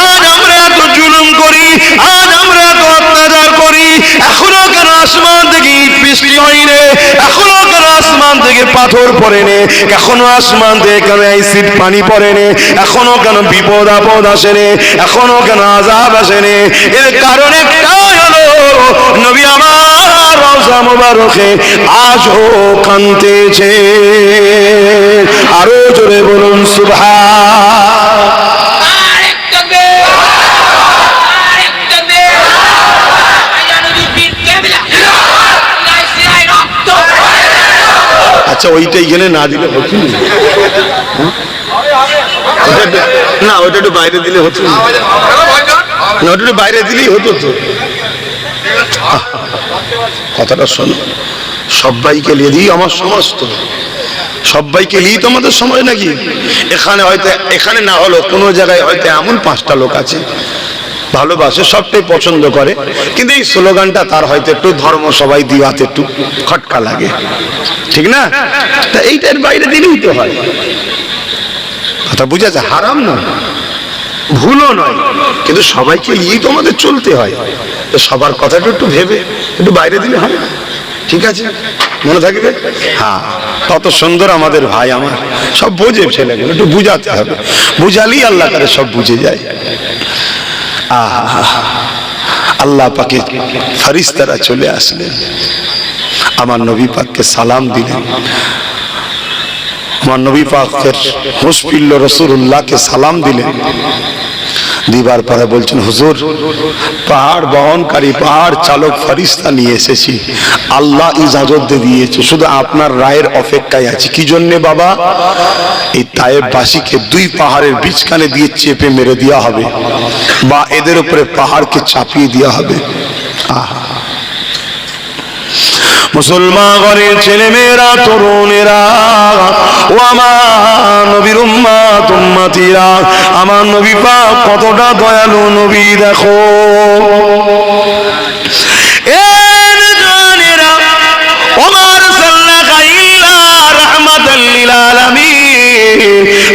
S2: আজ আমরা এত জুলুম করি, আজ আমরা এত অত্যাচার করি, এখনো কেন আসমান থেকে ইট বৃষ্টি হয়নি? এখনো কেন আসমান থেকে পাথর পড়েনি? এখনো আসমান থেকে কেন অ্যাসিড পানি পড়েনি? এখনো কেন বিপদ আপদ আসেনি? এখনো কেন আযাব আসেনি? এর কারণ একটাই হলো, নবী আমার রওজা মুবারকে আজও কাঁদতেছে। আরো জোরে বলুন সুবহান। আচ্ছা ওইটাই গেলে না দিলে হতো না? না ওটা একটু বাইরে দিলে হতো না? না ওটা একটু বাইরে দিলেই হতো তো। কথাটা শোনো, সবাইকে নিয়ে দিই আমার সমাজ তো, সবাইকে নিয়েই তো আমাদের সমাজ নাকি? এখানে হয়তো, এখানে না হলো কোনো জায়গায় হয়তো এমন 5টা লোক আছে ভালোবাসে, সবটাই পছন্দ করে, কিন্তু এই স্লোগানটা তার হয়তো একটু ধর্ম সবাই দিওয়াতে একটু খটকা লাগে, ঠিক না? তা এইটার বাইরে দিলেই তো হয়। কথা বুঝেছে? হারাম না, ভুলও নয়, কিন্তু সবাইকে নিয়েই তো আমাদের চলতে হয়। তো সবার কথাটা একটু ভেবে একটু বাইরে দিলে হয়, ঠিক আছে? মনে থাকবে? হ্যাঁ, কত সুন্দর আমাদের ভাই, আমার সব বোঝে ছেলেগুলো, একটু বুঝাতে হবে, বুঝালেই আল্লাহ তারা সব বুঝে যায়। আল্লাহ পাকে ফেরেশতারা চলে আসলেন, আমার নবী পাককে সালাম দিলেন। আমার নবী পাকের মুশফিল রাসূলুল্লাহকে সালাম দিলেন, দিবার পরে বলছেন, হুজুর পাহাড় বহনকারী, পাহাড় চালক ফেরেশতা নিয়ে এসেছি, আল্লাহ ইজাজত দিয়ে দিয়েছে, শুধু আপনার রায়ের অপেক্ষায় আছি। কি জন্যে বাবা? এই তায়েববাসীকে 2 পাহাড়ের বিচখানে দিয়ে চেপে মেরে দেওয়া হবে, বা এদের উপরে পাহাড়কে চাপিয়ে দেওয়া হবে। আহা, মুসলমান ঘরের ছেলে মেয়েরা, তরুণেরা, ও আমার নবীর উম্মত উম্মতিরা, আমার নবী পাক কতটা দয়ালু নবী দেখো। এর জানেরা ওমার সাল্লাল্লাহু ইল্লা রাহমাতাল লিল আলামিন,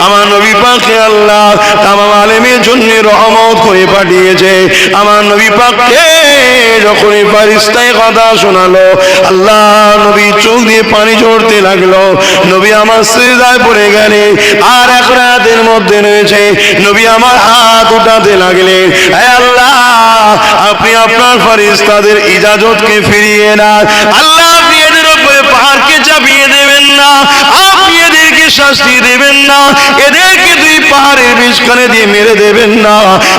S2: আমার নবী পাককে আল্লাহ তামাম আলেমের জন্য রহমত করে পাঠিয়েছে। আমার নবী পাককে যখনই ফেরেশতায় কথা শোনালো, আল্লাহ নবী চোখ দিয়ে পানি ঝরতে লাগলো, নবী আমার সিজদায় পড়ে গেলেন, আর এক রাতের মধ্যে রয়েছে নবী আমার হাত উঠাতে লাগলেন, হে আল্লাহ আপনি আপনার ফেরেশতাদের ইজাজতকে ফিরিয়ে নেন, আল্লাহ আপনি এদের উপরে পাহাড়কে চাপিয়ে দেবেন না, আপনি এদেরকে শাস্তি দেবেন না, এদেরকে 2 পাহাড়ের বিচখানে দিয়ে মেরে দেবেন না।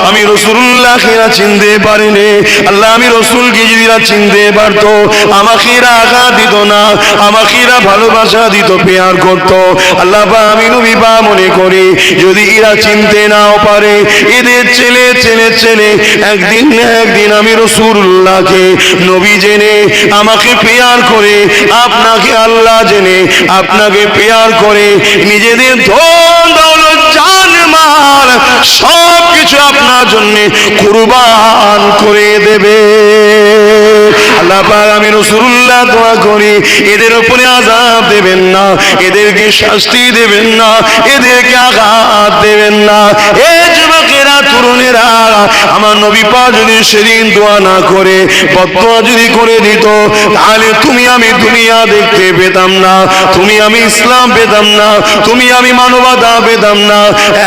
S2: আমি রাসূলুল্লাহকে চিনতে পারিনি, আল্লাহ আমি রাসূলকে যদি চিনতে পারতো, আমাকে আঘাত দিত না, আমাকে ভালোবাসা দিত, পেয়ার করতো। আল্লাহ আমি নবী পা মনে করি, যদি এরা চিনতে নাও পারে, এদের ছেলে ছেলে ছেলে একদিন না একদিন আমি রাসূলুল্লাহকে নবী জেনে আমাকে পেয়ার করে, আপনাকে আল্লাহ জেনে আপনাকে পেয়ার করে, নিজেদের ধন দৌলত জান মাল সব কিছু আপনার জন্য কুরবান করে দেবে। আল্লাহ পাক আমি রাসূলুল্লাহ দোয়া করি, এদের উপরে আযাব দেবেন না, এদেরকে শাস্তি দেবেন না, এদেরকে আঘাত দেবেন না। এ যুবকেরা, তরুণেরা, আমার নবী পাক যদি সেদিন দোয়া না করে বদদোয়া যদি করে দিত, তাহলে তুমি আমি দুনিয়া দেখতে পেতাম না, তুমি আমি ইসলাম পেতাম না, তুমি আমি মানবতা পেতাম না।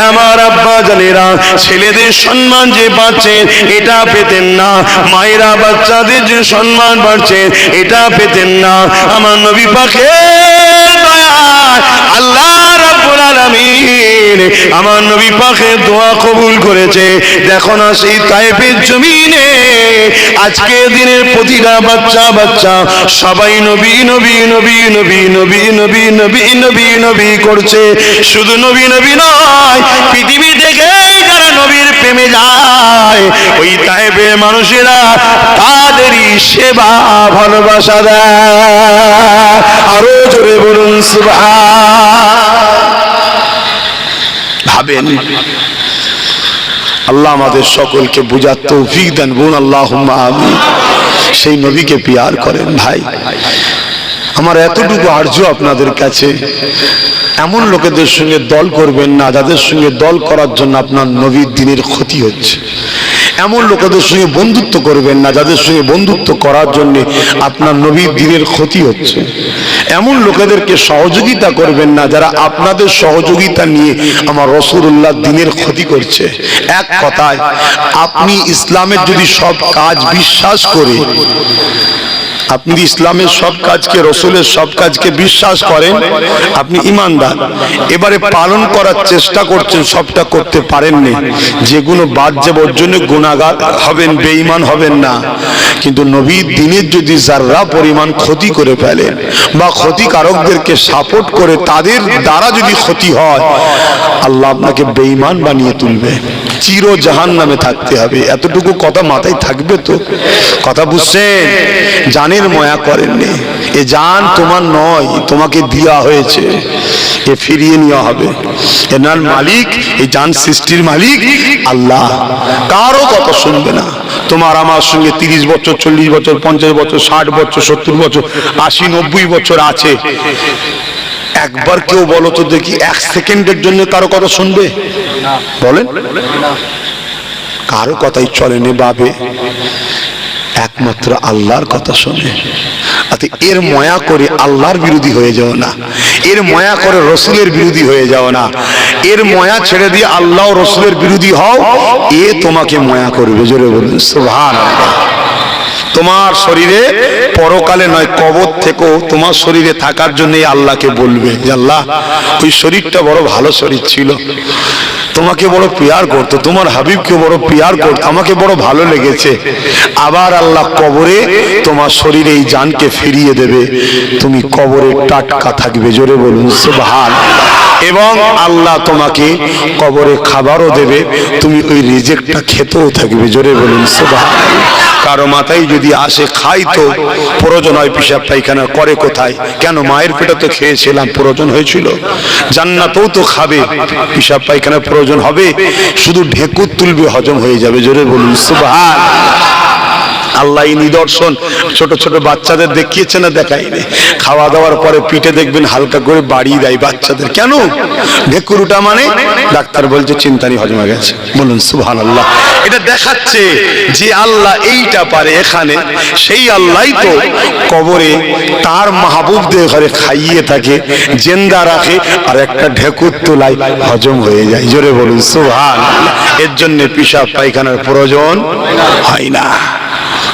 S2: আমার আব্বা জানেরা ছেলেদের সম্মান যে পাচ্ছে এটা পেতেন না, মায়েরা বাচ্চাদের যে সম্মান পাচ্ছে এটা পেতেন না। আমার নবী পাকের দয়া, আল্লাহ রাব্বুল আলামিন আমার নবী পাকের দোয়া কবুল করেছে। দেখো না সেই তায়েফের জমিনে আজকে দিনের প্রতিটা বাচ্চা বাচ্চা সবাই নবী নবী নবী নবী নবী নবী নবী নবী নবী করছে। শুধু নবী নবী নয়, পৃথিবী থেকে যারা নবীর প্রেমে যায় ওই তায়েফের মানুষেরা তাদেরই সেবা ভালোবাসা দেয়। আরো জোরে বলুন সুবহান। ভাবেন আল্লাহ আমাদের সকলকে বুঝার তৌফিক দেন, বলুন আল্লাহুম্মা আমিন। সেই নবীকে পিয়ার করেন ভাই। আমার এতটুকু আর্য আপনাদের কাছে, এমন লোকেদের সঙ্গে দল করবেন না যাদের সঙ্গে দল করার জন্য আপনার নবীর দ্বীনের ক্ষতি হচ্ছে। এমন লোকেদের সঙ্গে বন্ধুত্ব করবেন না যাদের সঙ্গে বন্ধুত্ব করার জন্য আপনার নবীর দ্বীনের ক্ষতি হচ্ছে। এমন লোকেদেরকে সহযোগিতা করবেন না যারা আপনাদের সহযোগিতা নিয়ে আমার রাসূলুল্লাহ দ্বীনের ক্ষতি করছে। এক কথায়, আপনি ইসলামের যদি সব কাজ বিশ্বাস করে আপনি যদি ইসলামের সব কাজকে, রসুলের সব কাজকে বিশ্বাস করেন, আপনি ঈমানদার। এবারে পালন করার চেষ্টা করছেন, সবটা করতে পারেননি, যেগুলো বাদ যাবে ওর জন্য গুনাহগার হবেন, বেঈমান হবেন না। কিন্তু নবীর দ্বীনের যদি যাররা পরিমাণ ক্ষতি করে ফেলেন বা ক্ষতিকারকদেরকে সাপোর্ট করে তাদের দ্বারা যদি ক্ষতি হয়, আল্লাহ আপনাকে বেঈমান বানিয়ে তুলবে, চির জাহান্নামে থাকতে হবে। এতটুকু কথা মাথায় থাকবে তো? কথা বুঝছেন? জানের মায়া করেননি, এ জান তোমার নয়, তোমাকে দেওয়া হয়েছে, এ ফিরিয়ে নেওয়া হবে। এনার মালিক, এই জান সৃষ্টির মালিক আল্লাহ, কারো কথা শুনবে না। তোমার আমার সঙ্গে 30 বছর, 40 বছর, 50 বছর, 60 বছর, 70 বছর, 80, 90 বছর আছে। একবার কেউ বলো তো দেখি, 1 সেকেন্ডের জন্য কারো কথা শুনবে? বলেন, কারো কথাই চলেনি বাবে, একমাত্র আল্লাহর কথা শোনে। এর মায়া করে আল্লাহর বিরোধী হয়ে যাও না, এর মায়া করে রসুলের বিরোধী হয়ে যাও না, এর মায়া ছেড়ে দিয়ে আল্লাহ ও রসুলের বিরোধী হও, এ তোমাকে মায়া করবে। জোরে বলুন সুবহানাল্লাহ। তোমার শরীরে পরকালে নয়, কবর থেকেও তোমার শরীরে থাকার জন্য আল্লাহকে বলবে যে আল্লাহ, ওই শরীরটা বড় ভালো শরীর ছিল, তোমাকে বড় পিয়ার করতো, তোমার হাবিবকে বড় পিয়ার করতো, আমাকে বড় ভালো লেগেছে। আবার আল্লাহ কবরে তোমার শরীরে এই জানকে ফিরিয়ে দেবে, তুমি কবরে টাটকা থাকবে। জোরে বলুন সুবহানাল্লাহ। এবং আল্লাহ তোমাকে কবরে খাবারও দেবে, তুমি ওই রিজেক্টটা খেতেও থাকবে। জোরে বলুন সুবহানাল্লাহ। কারো মাথায় যদি আসে, খাই তো প্রয়োজন হয়, পেশাব পায়খানা করে কোথায়? কেন? মায়ের পেটে তো খেয়েছিলাম, প্রয়োজন হয়েছিল। জান্নাতেও তো খাবে, পেশাব পায়খানা প্রয়োজন হবে, শুধু ঢেকুর তুলবে, হজম হয়ে যাবে। জোরে বলুন সুবহানাল্লাহ। আল্লাহ এই নিদর্শন ছোট ছোট বাচ্চাদের দেখিয়েছে না? দেখায়নি। খাওয়া দাওয়ার পরে পিঠে দেখবেন হালকা করে বাড়িয়ে দেয় বাচ্চাদের। কেন? ঢেকুরটা মানে ডাক্তার বলছে চিন্তানি হজম হয়ে গেছে। বলুন সুবহানাল্লাহ। এটা দেখাচ্ছে যে আল্লাহ এইটা পারে এখানে, সেই আল্লাহই তো কবরে তার মাহবুবদের ঘরে খাইয়ে থাকে, জিন্দা রাখে, আর একটা ঢেকুর তোলাই হজম হয়ে যায়। জোরে বলুন সুবহানাল্লাহ। এর জন্য পেশাব পায়খানার প্রয়োজন হয় না।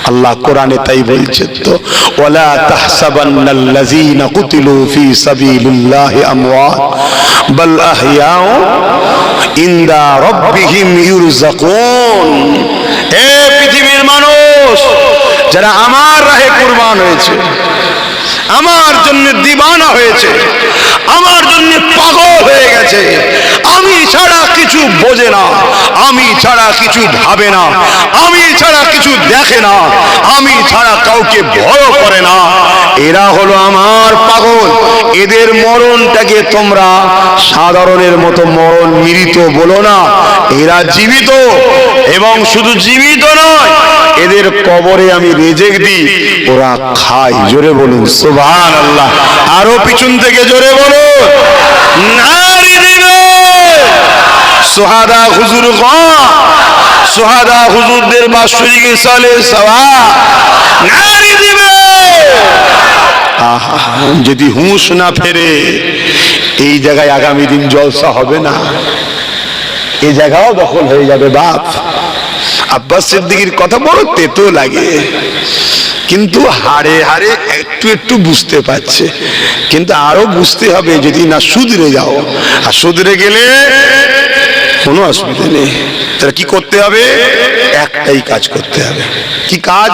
S2: আল্লাহ কোরআনে তাই বলছে তো, ওয়ালা তাহসাবান্নাল্লাযীনা কুতিলু ফী সাবিলিল্লাহি আমওয়াত বাল আহইয়াউ ইনদা রাব্বিহিম ইউরযাকুন। হে পৃথিবীর মানুষ, যারা আমার রাহে কুরবান হয়েছে, আমার জন্য দিবানা হয়েছে, আমার জন্য পাগল হয়ে গেছে, আমি ছাড়া কিছু বোঝে না, আমি ছাড়া কিছু ভাবে না, আমি ছাড়া কিছু দেখে না, আমি ছাড়া কাউকে ভয় করে না, এরা হলো আমার পাগল। এদের মরণটাকে তোমরা সাধারণের মতো মরণ, মৃত বলো না, এরা জীবিত। এবং শুধু জীবিত নয়, এদের কবরে আমি রিজিক দিই, ওরা খায়। জোরে বলুন সুবহানাল্লাহ। আরো পিছন থেকে জোরে বলুন নারী দিবে। সুহাদা হুজুর সুহাদা হুজুরদের বাৎসরিক সালে সওয়াব নারী দিবে। যদি হুঁশ না ফেরে, এই জায়গায় আগামী দিন জলসা হবে না, এই জায়গাও দখল হয়ে যাবে। বাপ আব্বাস সিদ্দিকীর কথা বড় তেতো লাগে, কিন্তু হাড়ে হাড়ে একটু একটু বুঝতে পারছে, কিন্তু আরো বুঝতে হবে যদি না শুধরে যাও। আর শুধরে গেলে কোনো অসুবিধা নেই। তাহলে কি করতে হবে? একটাই কাজ করতে হবে। কি কাজ?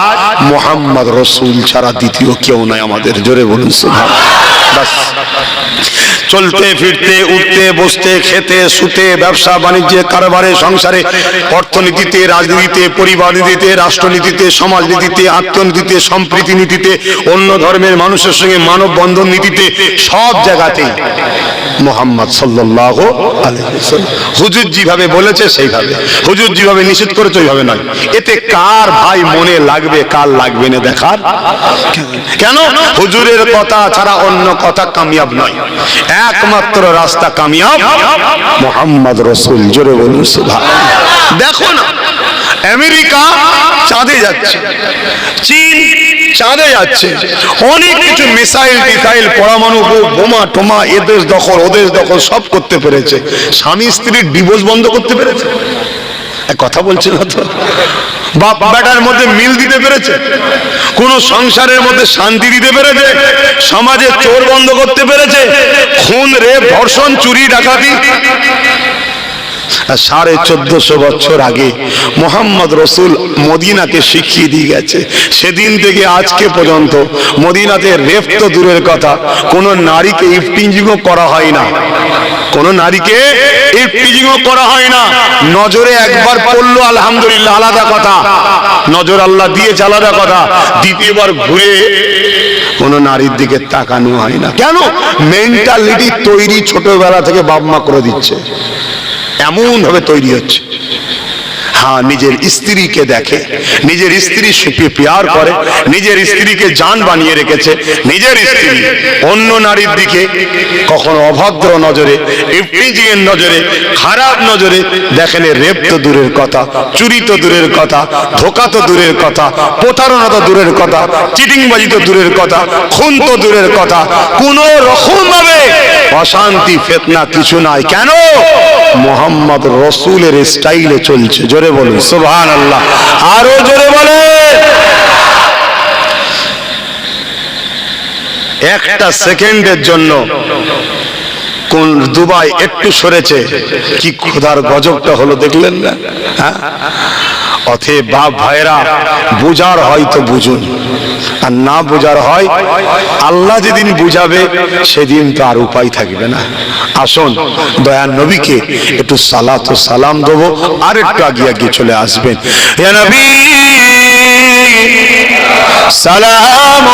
S2: মুহাম্মদ রাসূল ছাড়া দ্বিতীয় কেউ নাই আমাদের। জোরে বলুন সুবহানাল্লাহ। বাস চলতে ফিরতে, উঠতে বসতে, খেতে শুতে, ব্যবসা বাণিজ্যে, কারবারে, সংসারে, অর্থনীতিতে, রাজনীতিতে, পরিবার নীতিতে, রাষ্ট্রনীতিতে, সমাজনীতিতে, আত্মনীতিতে, সম্প্রীতি নীতিতে, অন্য ধর্মের মানুষের সঙ্গে মানব বন্ধন নীতিতে, সব জায়গাতেই মুহাম্মদ সাল্লাল্লাহু আলাইহি ওয়াসাল্লাম হুজুর যেভাবে বলেছে সেইভাবে, হুজুর যেভাবে নিষেধ করেছে ওইভাবে নয়। এতে কার ভাই মনে লাগবে, কার লাগবে না দেখার। কেন? হুজুরের কথা ছাড়া অন্য কথা কামিয়াব নয়। একমাত্র রাস্তা কামিয়াব মুহাম্মদ রাসূল। জোরে বলুন সুবহানাল্লাহ। দেখো না, আমেরিকা চাঁদে যাচ্ছে, চীন চাঁদে যাচ্ছে, অনেক কিছু মিসাইল টিসাইল, পরমাণু বোমা টোমা, এদেশ দখল ওদেশ দখল সব করতে পেরেছে। স্বামী স্ত্রীর ডিভোর্স বন্ধ করতে পেরেছে? কথা বলছে না তো? বাপ বেটার মধ্যে মিল দিতে পেরেছে? কোন সংসারের মধ্যে শান্তি দিতে পেরেছে? সমাজে চোর বন্ধ করতে পেরেছে? খুন, রেপ, ধর্ষণ, চুরি, ডাকাতি? 1450 বছর আগে মোহাম্মদ রসুল মদিনাকে শিখিয়ে দিয়ে গেছে। সেদিন থেকে আজকে পর্যন্ত মদিনাতে রেপ তো দূরের কথা, কোন নারীকে ইফটিজিংও করা হয় না। কোন নারীকে ইফটিজিংও করা হয় না। নজরে একবার পড়লো আলহামদুলিল্লাহ, আলাদা কথা, নজর আল্লাহ দিয়েছে, আলাদা কথা। দ্বিতীয়বার ঘুরে কোন নারীর দিকে তাকানো হয় না। কেন? মেন্টালিটি তৈরি ছোটবেলা থেকে বাপ মা করে দিচ্ছে, এমন ভাবে তৈরি হচ্ছে। হ্যাঁ, নিজের স্ত্রীকে দেখে, নিজের স্ত্রী সুপি প্যার করে, নিজের স্ত্রীকে জান বানিয়ে রেখেছে। নিজের স্ত্রী অন্য নারীর দিকে কখনো অভদ্র নজরে, ইফটিজিংয়ের নজরে, খারাপ নজরে দেখেন। রেপ তো দূরের কথা, চুরি তো দূরের কথা, ধোকা তো দূরের কথা, প্রতারণা তো দূরের কথা, চিটিংবাজি তো দূরের কথা, খুন তো দূরের কথা। কোন রকম ভাবে অশান্তি ফিতনা কিছু নাই। কেন? মোহাম্মদ রসুলের স্টাইলে চলছে। জোরে বলুন সুবহানাল্লাহ, আরো জোরে বলে। একটা সেকেন্ডের জন্য কোন দুবাই একটু সরেছে, কি খোদার গজবটা হলো দেখলেন না? হ্যাঁ, অতএব বাপ ভাইরা, বুঝার হয় তো বুঝুন, আর না বুঝার হয় আল্লাহ যেদিন বুঝাবে সেদিন তো আর উপায় থাকবে না। আসুন দয়ার নবীকে একটু সালাত ও সালাম দেবো, আর একটু আগিয়ে আগিয়ে চলে আসবেন। ইয়া নবী সালাম